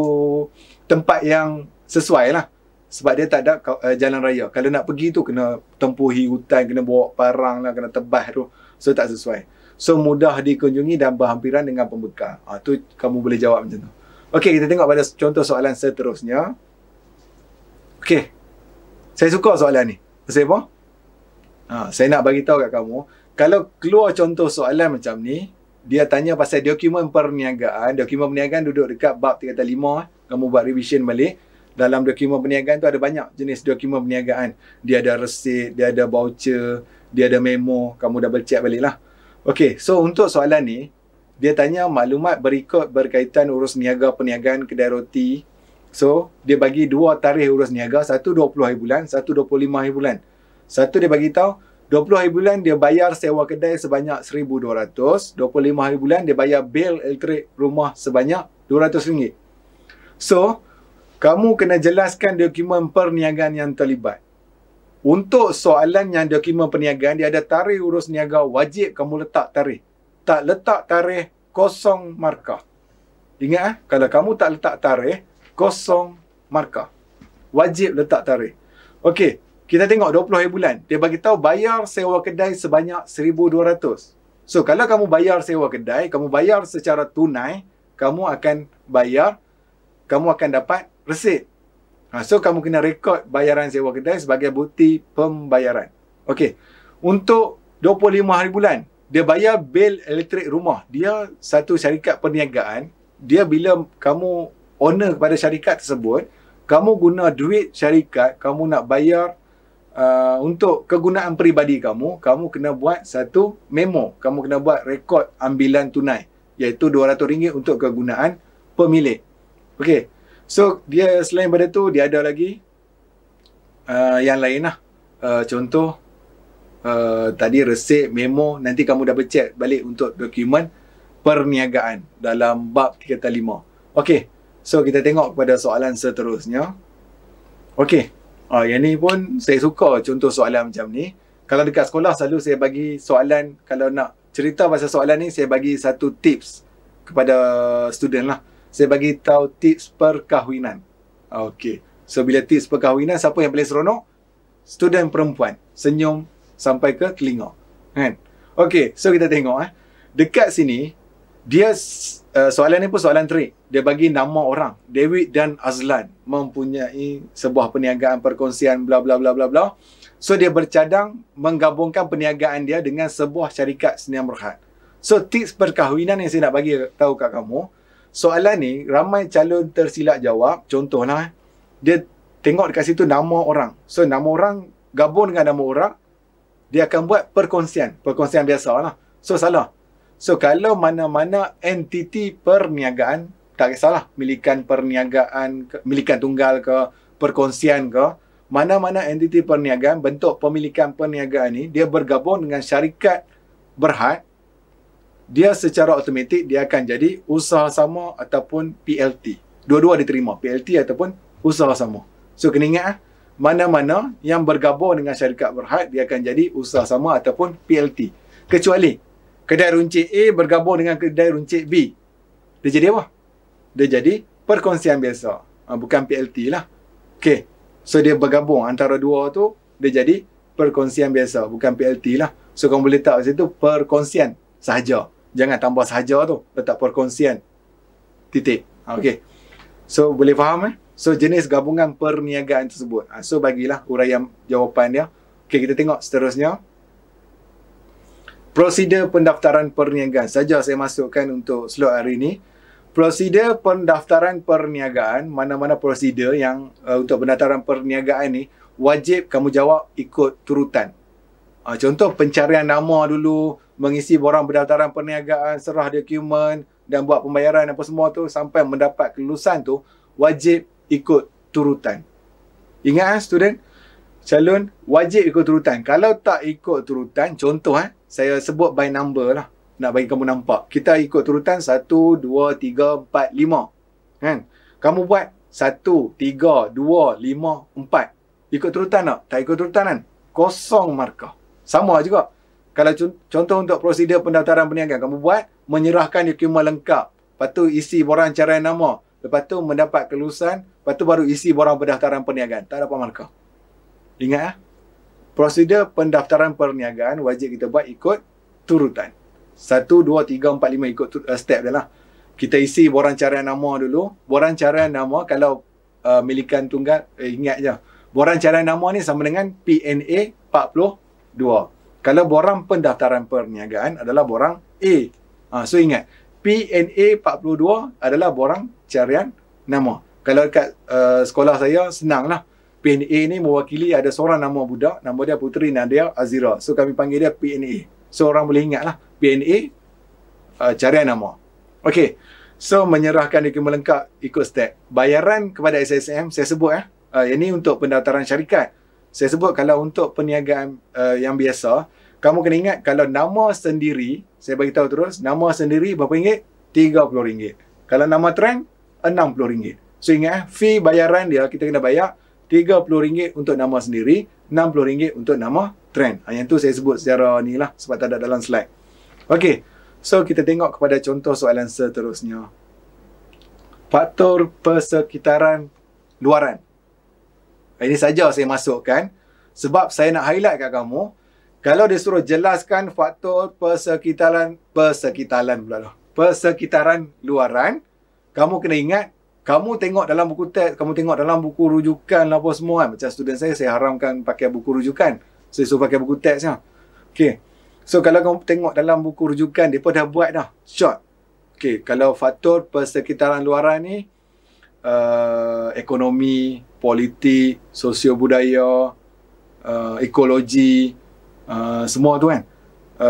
tempat yang sesuai lah. Sebab dia tak ada jalan raya. Kalau nak pergi tu, kena tempuhi hutan, kena bawa parang lah, kena tebas tu. So, tak sesuai. So, mudah dikunjungi dan berhampiran dengan pembekal. Tu kamu boleh jawab macam tu. Okey, kita tengok pada contoh soalan seterusnya. Okey. Saya suka soalan ni. Pasal apa? Saya nak bagi tahu kat kamu, kalau keluar contoh soalan macam ni, dia tanya pasal dokumen perniagaan. Dokumen perniagaan duduk dekat bab 305. Kamu buat revision balik. Dalam dokumen perniagaan tu ada banyak jenis dokumen perniagaan. Dia ada resit, dia ada voucher, dia ada memo. Kamu double check balik lah. Okey, so untuk soalan ni, dia tanya maklumat berikut berkaitan urus niaga perniagaan kedai roti. So, dia bagi dua tarikh urus niaga. Satu 20 hari bulan, satu 25 hari bulan. Satu dia bagi tahu 20 hari bulan dia bayar sewa kedai sebanyak RM1,200. 25 hari bulan dia bayar bil elektrik rumah sebanyak RM200. So, kamu kena jelaskan dokumen perniagaan yang terlibat. Untuk soalan yang dokumen perniagaan, dia ada tarikh urus niaga, wajib kamu letak tarikh. Tak letak tarikh, kosong markah. Ingat kalau kamu tak letak tarikh, kosong markah. Wajib letak tarikh. Okey, kita tengok 20 hari bulan. Dia bagi tahu bayar sewa kedai sebanyak RM1,200. So, kalau kamu bayar sewa kedai, kamu bayar secara tunai, kamu akan dapat resit. So, kamu kena rekod bayaran sewa kedai sebagai bukti pembayaran. Okey. Untuk 25 hari bulan, dia bayar bil elektrik rumah. Dia satu syarikat perniagaan. Dia bila kamu owner kepada syarikat tersebut, kamu guna duit syarikat, kamu nak bayar untuk kegunaan peribadi kamu, kamu kena buat satu memo. Kamu kena buat rekod ambilan tunai, iaitu RM200 untuk kegunaan pemilik. Okey. So, dia selain pada tu, dia ada lagi yang lain lah. Contoh, tadi resit, memo, nanti kamu dah cek balik untuk dokumen perniagaan dalam bab 305. Okey, so kita tengok pada soalan seterusnya. Okey, yang ni pun saya suka contoh soalan macam ni. Kalau dekat sekolah selalu saya bagi soalan, kalau nak cerita pasal soalan ni, saya bagi satu tips kepada student lah. Saya bagi tahu tips perkahwinan. Okey. So, bila tips perkahwinan, siapa yang paling seronok? Student perempuan. Senyum sampai ke telinga. Kan? Okey. So, kita tengok. Dekat sini, dia soalan ni pun soalan trik. Dia bagi nama orang. David dan Azlan mempunyai sebuah perniagaan perkongsian bla bla bla bla bla. So dia bercadang menggabungkan perniagaan dia dengan sebuah syarikat senyam berhad. So tips perkahwinan yang saya nak bagi tahu kat kamu, soalan ni ramai calon tersilap jawab. Contohlah, dia tengok dekat situ nama orang. So nama orang gabung dengan nama orang, dia akan buat perkongsian biasa lah. So salah. So kalau mana-mana entiti perniagaan, tak kisahlah milikan perniagaan, milikan tunggal ke, perkongsian ke, mana-mana entiti perniagaan, bentuk pemilikan perniagaan ni, dia bergabung dengan syarikat berhad, dia secara automatik dia akan jadi usaha sama ataupun PLT. Dua-dua diterima, PLT ataupun usaha sama. So kena ingat, mana-mana yang bergabung dengan syarikat berhad, dia akan jadi usaha sama ataupun PLT. Kecuali kedai runcit A bergabung dengan kedai runcit B. Dia jadi apa? Dia jadi perkongsian biasa. Bukan PLT lah. Okay. So dia bergabung antara dua tu, dia jadi perkongsian biasa. Bukan PLT lah. So kamu boleh letak situ perkongsian sahaja. Jangan tambah sahaja tu. Letak perkongsian. Titik. Okay. So boleh faham So jenis gabungan perniagaan tersebut. So bagilah uraian jawapan dia. Okay, kita tengok seterusnya. Prosedur pendaftaran perniagaan saja saya masukkan untuk slot hari ini. Prosedur pendaftaran perniagaan, mana-mana prosedur yang untuk pendaftaran perniagaan ni, wajib kamu jawab ikut turutan. Contoh pencarian nama dulu, mengisi borang pendaftaran perniagaan, serah dokumen dan buat pembayaran apa semua tu sampai mendapat kelulusan tu, wajib ikut turutan. Ingat student, calon wajib ikut turutan. Kalau tak ikut turutan, contoh saya sebut by number lah. Nak bagi kamu nampak. Kita ikut turutan 1, 2, 3, 4, 5. Kan? Kamu buat 1, 3, 2, 5, 4. Ikut turutan tak? Tak ikut turutan kan? Kosong markah. Sama juga. Kalau contoh untuk prosedur pendaftaran perniagaan, kamu buat menyerahkan dokumen lengkap. Lepas tu isi borang caraian nama. Lepas tu mendapat kelulusan. Lepas tu baru isi borang pendaftaran perniagaan. Tak dapat markah. Ingat prosedur pendaftaran perniagaan wajib kita buat ikut turutan. 1, 2, 3, 4, 5 ikut step dia lah. Kita isi borang caraian nama dulu. Borang caraian nama kalau milikan tunggal, ingat je. Borang caraian nama ni sama dengan PNA 42. Kalau borang pendaftaran perniagaan adalah borang A. So ingat, PNA 42 adalah borang caraian nama. Kalau dekat sekolah saya, senang lah. PNA ni mewakili ada seorang nama budak, nama dia Puteri Nadia Azira. So kami panggil dia PNA. So orang boleh ingat lah, PNA caraian nama. Okay, so menyerahkan dokumen lengkap ikut step. Bayaran kepada SSM, saya sebut yang ni untuk pendaftaran syarikat. Saya sebut kalau untuk perniagaan yang biasa, kamu kena ingat kalau nama sendiri, saya bagi tahu terus, nama sendiri berapa ringgit? RM30. Kalau nama trend, RM60. So ingat fee bayaran dia kita kena bayar RM30 untuk nama sendiri, RM60 untuk nama trend. Yang tu saya sebut secara ni lah, sebab tak ada dalam slide. Okey, so kita tengok kepada contoh soalan seterusnya. Faktor persekitaran luaran. Ini saja saya masukkan, sebab saya nak highlight kat kamu, kalau dia suruh jelaskan faktor persekitaran luaran, kamu kena ingat, kamu tengok dalam buku teks, kamu tengok dalam buku rujukan lah apa semua kan. Macam student saya haramkan pakai buku rujukan. Saya suruh pakai buku teks lah. Okay. So kalau kamu tengok dalam buku rujukan, mereka dah buat dah. Short. Okay. Kalau faktor persekitaran luaran ni, ekonomi, politik, sosio-budaya, ekologi, semua tu kan.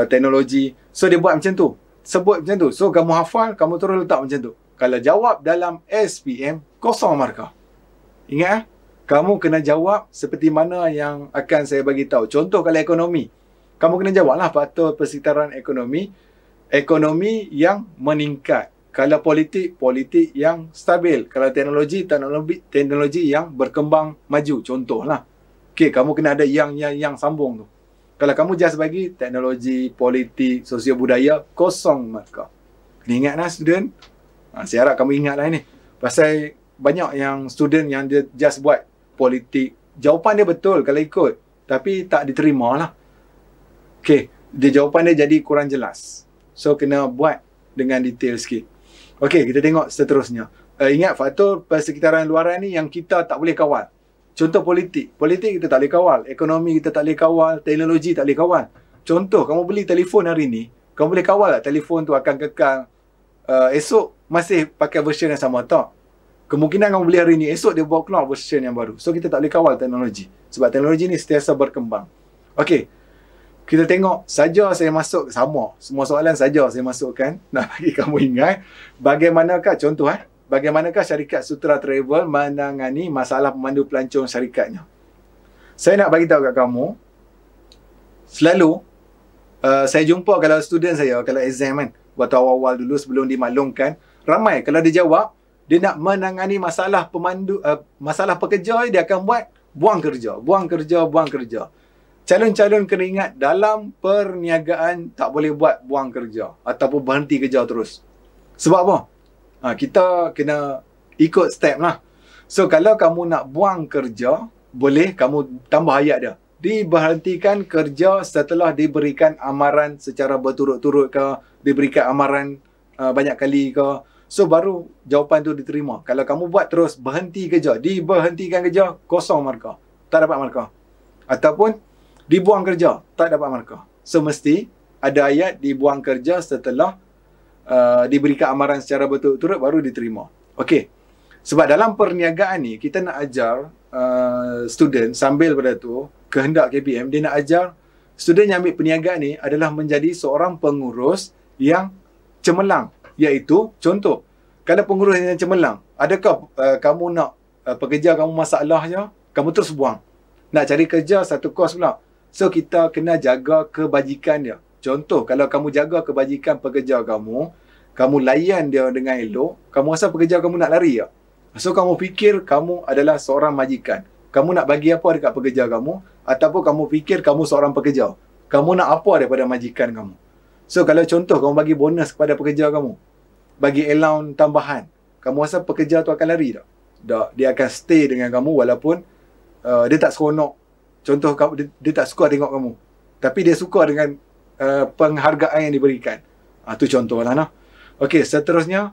Teknologi. So dia buat macam tu. Sebut macam tu. So kamu hafal, kamu terus letak macam tu. Kalau jawab dalam SPM, kosong markah. Ingat, kamu kena jawab seperti mana yang akan saya bagi tahu. Contoh kalau ekonomi, kamu kena jawablah faktor persekitaran ekonomi. Ekonomi yang meningkat. Kalau politik, politik yang stabil. Kalau teknologi yang berkembang maju. Contohlah. Okey, kamu kena ada yang sambung tu. Kalau kamu just bagi teknologi, politik, sosio budaya, kosong markah. Kena ingatlah student. Saya harap kamu ingatlah ini. Pasal banyak yang student yang dia just buat politik. Jawapan dia betul kalau ikut. Tapi tak diterima lah. Okay. Jawapan dia jadi kurang jelas. So, kena buat dengan detail sikit. Okey, kita tengok seterusnya. Ingat faktor persekitaran luaran ni yang kita tak boleh kawal. Contoh politik. Politik kita tak boleh kawal. Ekonomi kita tak boleh kawal. Teknologi tak boleh kawal. Contoh, kamu beli telefon hari ni, kamu boleh kawal tak telefon tu akan kekal esok masih pakai version yang sama tak? Kemungkinan kamu beli hari ni, esok dia bawa keluar version yang baru. So, kita tak boleh kawal teknologi. Sebab teknologi ni sentiasa berkembang. Okey. Kita tengok saja saya masuk sama. Semua soalan saja saya masukkan. Nak bagi kamu ingat bagaimanakah contoh bagaimanakah syarikat Sutera Travel menangani masalah pemandu pelancong syarikatnya. Saya nak bagi tahu kat kamu selalu saya jumpa kalau student saya kalau exam kan waktu awal-awal dulu sebelum dimaklumkan ramai kalau dia jawab dia nak menangani masalah masalah pekerja dia akan buang kerja. Calon-calon kena ingat dalam perniagaan tak boleh buang kerja ataupun berhenti kerja terus. Sebab apa? Kita kena ikut step lah. So, kalau kamu nak buang kerja, boleh kamu tambah ayat dia. Diberhentikan kerja setelah diberikan amaran secara berturut-turut ke, diberikan amaran banyak kali ke. So, baru jawapan tu diterima. Kalau kamu buat terus berhenti kerja, diberhentikan kerja, kosong markah. Tak dapat markah. Ataupun dibuang kerja, tak dapat markah. So, mesti ada ayat dibuang kerja setelah diberikan amaran secara berturut-turut baru diterima. Okey. Sebab dalam perniagaan ni, kita nak ajar student sambil pada tu, kehendak KPM, dia nak ajar student yang ambil perniagaan ni adalah menjadi seorang pengurus yang cemerlang. Iaitu, contoh, kalau pengurus yang cemerlang, adakah kamu nak pekerja kamu masalahnya, kamu terus buang. Nak cari kerja satu kos pula. So, kita kena jaga kebajikan dia. Contoh, kalau kamu jaga kebajikan pekerja kamu, kamu layan dia dengan elok, kamu rasa pekerja kamu nak lari tak? So, kamu fikir kamu adalah seorang majikan. Kamu nak bagi apa dekat pekerja kamu, ataupun kamu fikir kamu seorang pekerja. Kamu nak apa daripada majikan kamu. So, kalau contoh, kamu bagi bonus kepada pekerja kamu, bagi allowance tambahan, kamu rasa pekerja tu akan lari tak? Tak. Dia akan stay dengan kamu walaupun dia tak seronok. Contoh, dia tak suka tengok kamu. Tapi dia suka dengan penghargaan yang diberikan. Itu contoh lah. Nah. Okey, seterusnya.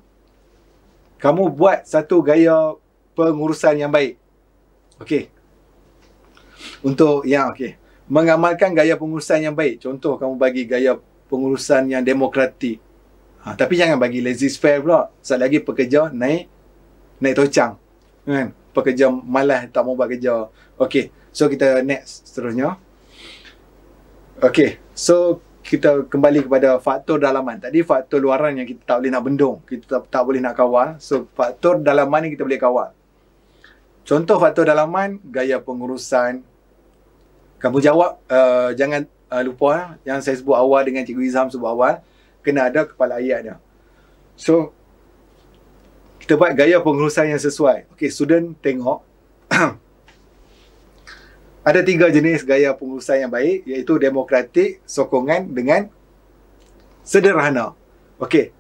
Kamu buat satu gaya pengurusan yang baik. Okey. Untuk yang, okey. Mengamalkan gaya pengurusan yang baik. Contoh, kamu bagi gaya pengurusan yang demokratik. Tapi jangan bagi laissez-faire pula. Sekali lagi pekerja naik tocang. Kan? Pekerja malas tak mau buat kerja. Okey. So, kita next seterusnya. Okey. So, kita kembali kepada faktor dalaman. Tadi faktor luaran yang kita tak boleh nak bendung. Kita tak boleh nak kawal. So, faktor dalaman ni kita boleh kawal. Contoh faktor dalaman, gaya pengurusan. Kamu jawab, jangan lupa yang saya sebut awal dengan Cikgu Izham sebut awal. Kena ada kepala ayat dia. So, kita buat gaya pengurusan yang sesuai. Okey, student tengok. Ada 3 jenis gaya pengurusan yang baik, iaitu demokratik, sokongan dengan sederhana. Okey.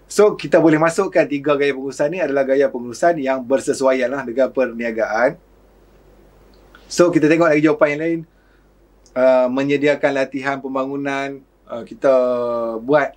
So, kita boleh masukkan 3 gaya pengurusan ni adalah gaya pengurusan yang bersesuaian lah dengan perniagaan. So, kita tengok lagi jawapan yang lain. Menyediakan latihan pembangunan. Kita buat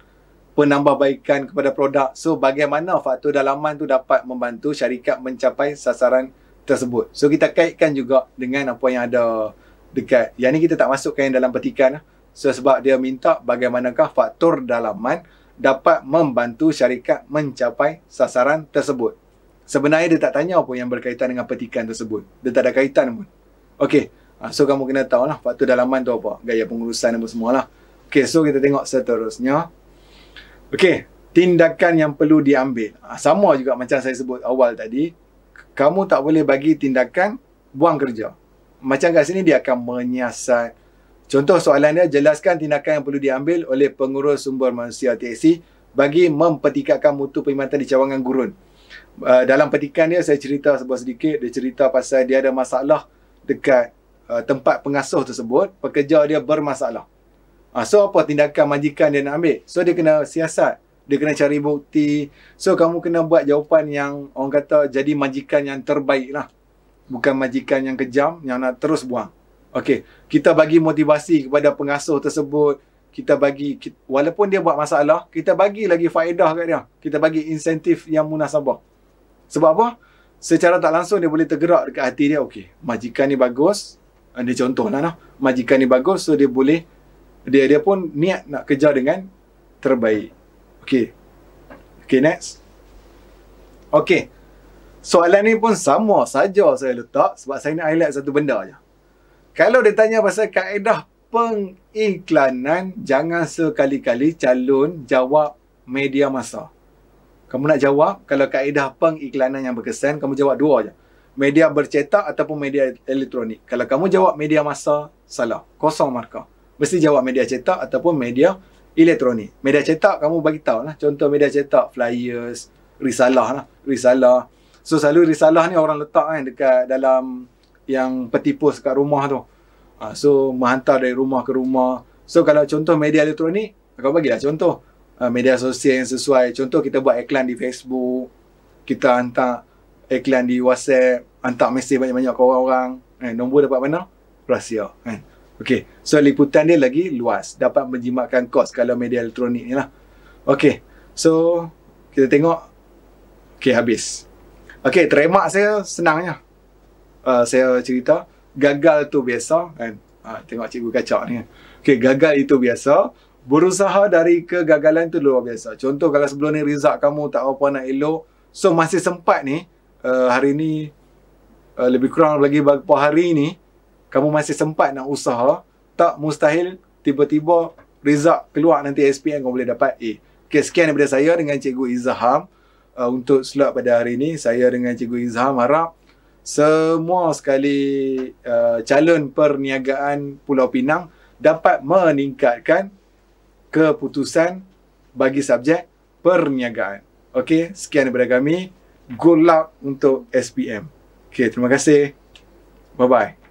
penambahbaikan kepada produk. So, bagaimana faktor dalaman tu dapat membantu syarikat mencapai sasaran tersebut. So, kita kaitkan juga dengan apa yang ada dekat. Yang ni kita tak masukkan yang dalam petikan. So, sebab dia minta bagaimanakah faktor dalaman dapat membantu syarikat mencapai sasaran tersebut. Sebenarnya dia tak tanya apa yang berkaitan dengan petikan tersebut. Dia tak ada kaitan pun. Okey. So, kamu kena tahu lah faktor dalaman tu apa. Gaya pengurusan apa semua lah. Okey, so kita tengok seterusnya. Okey. Tindakan yang perlu diambil. Sama juga macam saya sebut awal tadi. Kamu tak boleh bagi tindakan buang kerja. Macam kat sini dia akan menyiasat. Contoh soalan dia, jelaskan tindakan yang perlu diambil oleh pengurus sumber manusia TSC bagi mempertingkatkan mutu perkhidmatan di cawangan gurun. Dalam petikan dia, saya cerita sebuah sedikit. Dia cerita pasal dia ada masalah dekat tempat pengasuh tersebut. Pekerja dia bermasalah. So, apa tindakan majikan dia nak ambil? So, dia kena siasat. Dia kena cari bukti. So, kamu kena buat jawapan yang orang kata jadi majikan yang terbaik lah. Bukan majikan yang kejam, yang nak terus buang. Okey, kita bagi motivasi kepada pengasuh tersebut. kita bagi, walaupun dia buat masalah, kita bagi lagi faedah kat dia. Kita bagi insentif yang munasabah. Sebab apa? Secara tak langsung dia boleh tergerak dekat hati dia. Okey, majikan ni bagus. Dia contohlah noh. Majikan ni bagus, so dia boleh, dia pun niat nak kerja dengan terbaik. Okey. Okey, next. Okey. Soalan ni pun sama saja saya letak sebab saya nak highlight satu benda je. Kalau dia tanya pasal kaedah pengiklanan, jangan sekali-kali calon jawab media massa. Kamu nak jawab, kalau kaedah pengiklanan yang berkesan, kamu jawab dua je. Media bercetak ataupun media elektronik. Kalau kamu jawab media massa, salah. Kosong markah. Mesti jawab media cetak ataupun media elektronik. Media cetak, kamu bagi tahu lah. Contoh media cetak, flyers, risalah lah. Risalah. So, selalu risalah ni orang letak kan dekat dalam yang peti pos kat rumah tu. So, menghantar dari rumah ke rumah. So, kalau contoh media elektronik, kau bagilah contoh. Media sosial yang sesuai. Contoh, kita buat iklan di Facebook. Kita hantar iklan di WhatsApp. Hantar mesej banyak-banyak ke orang-orang. Nombor dapat mana? Rahsia. Okey. So, liputan dia lagi luas. Dapat menjimatkan kos kalau media elektronik ni lah. Okey. So, kita tengok. Okey, habis. Okey, teremak saya senangnya. Saya cerita. Gagal tu biasa kan. Tengok cikgu kacak ni. Okey, gagal itu biasa. Berusaha dari kegagalan tu luar biasa. Contoh kalau sebelum ni result kamu tak apa nak elok. So masih sempat ni. Hari ni lebih kurang lagi beberapa hari ni. Kamu masih sempat nak usaha. Tak mustahil tiba-tiba result keluar nanti SPM kamu boleh dapat A. Okey, sekian daripada saya dengan Cikgu Izham. Untuk slot pada hari ni, saya dengan Cikgu Izham harap semua sekali calon perniagaan Pulau Pinang dapat meningkatkan keputusan bagi subjek perniagaan. Okey, sekian daripada kami. Good luck untuk SPM. Okey, terima kasih. Bye-bye.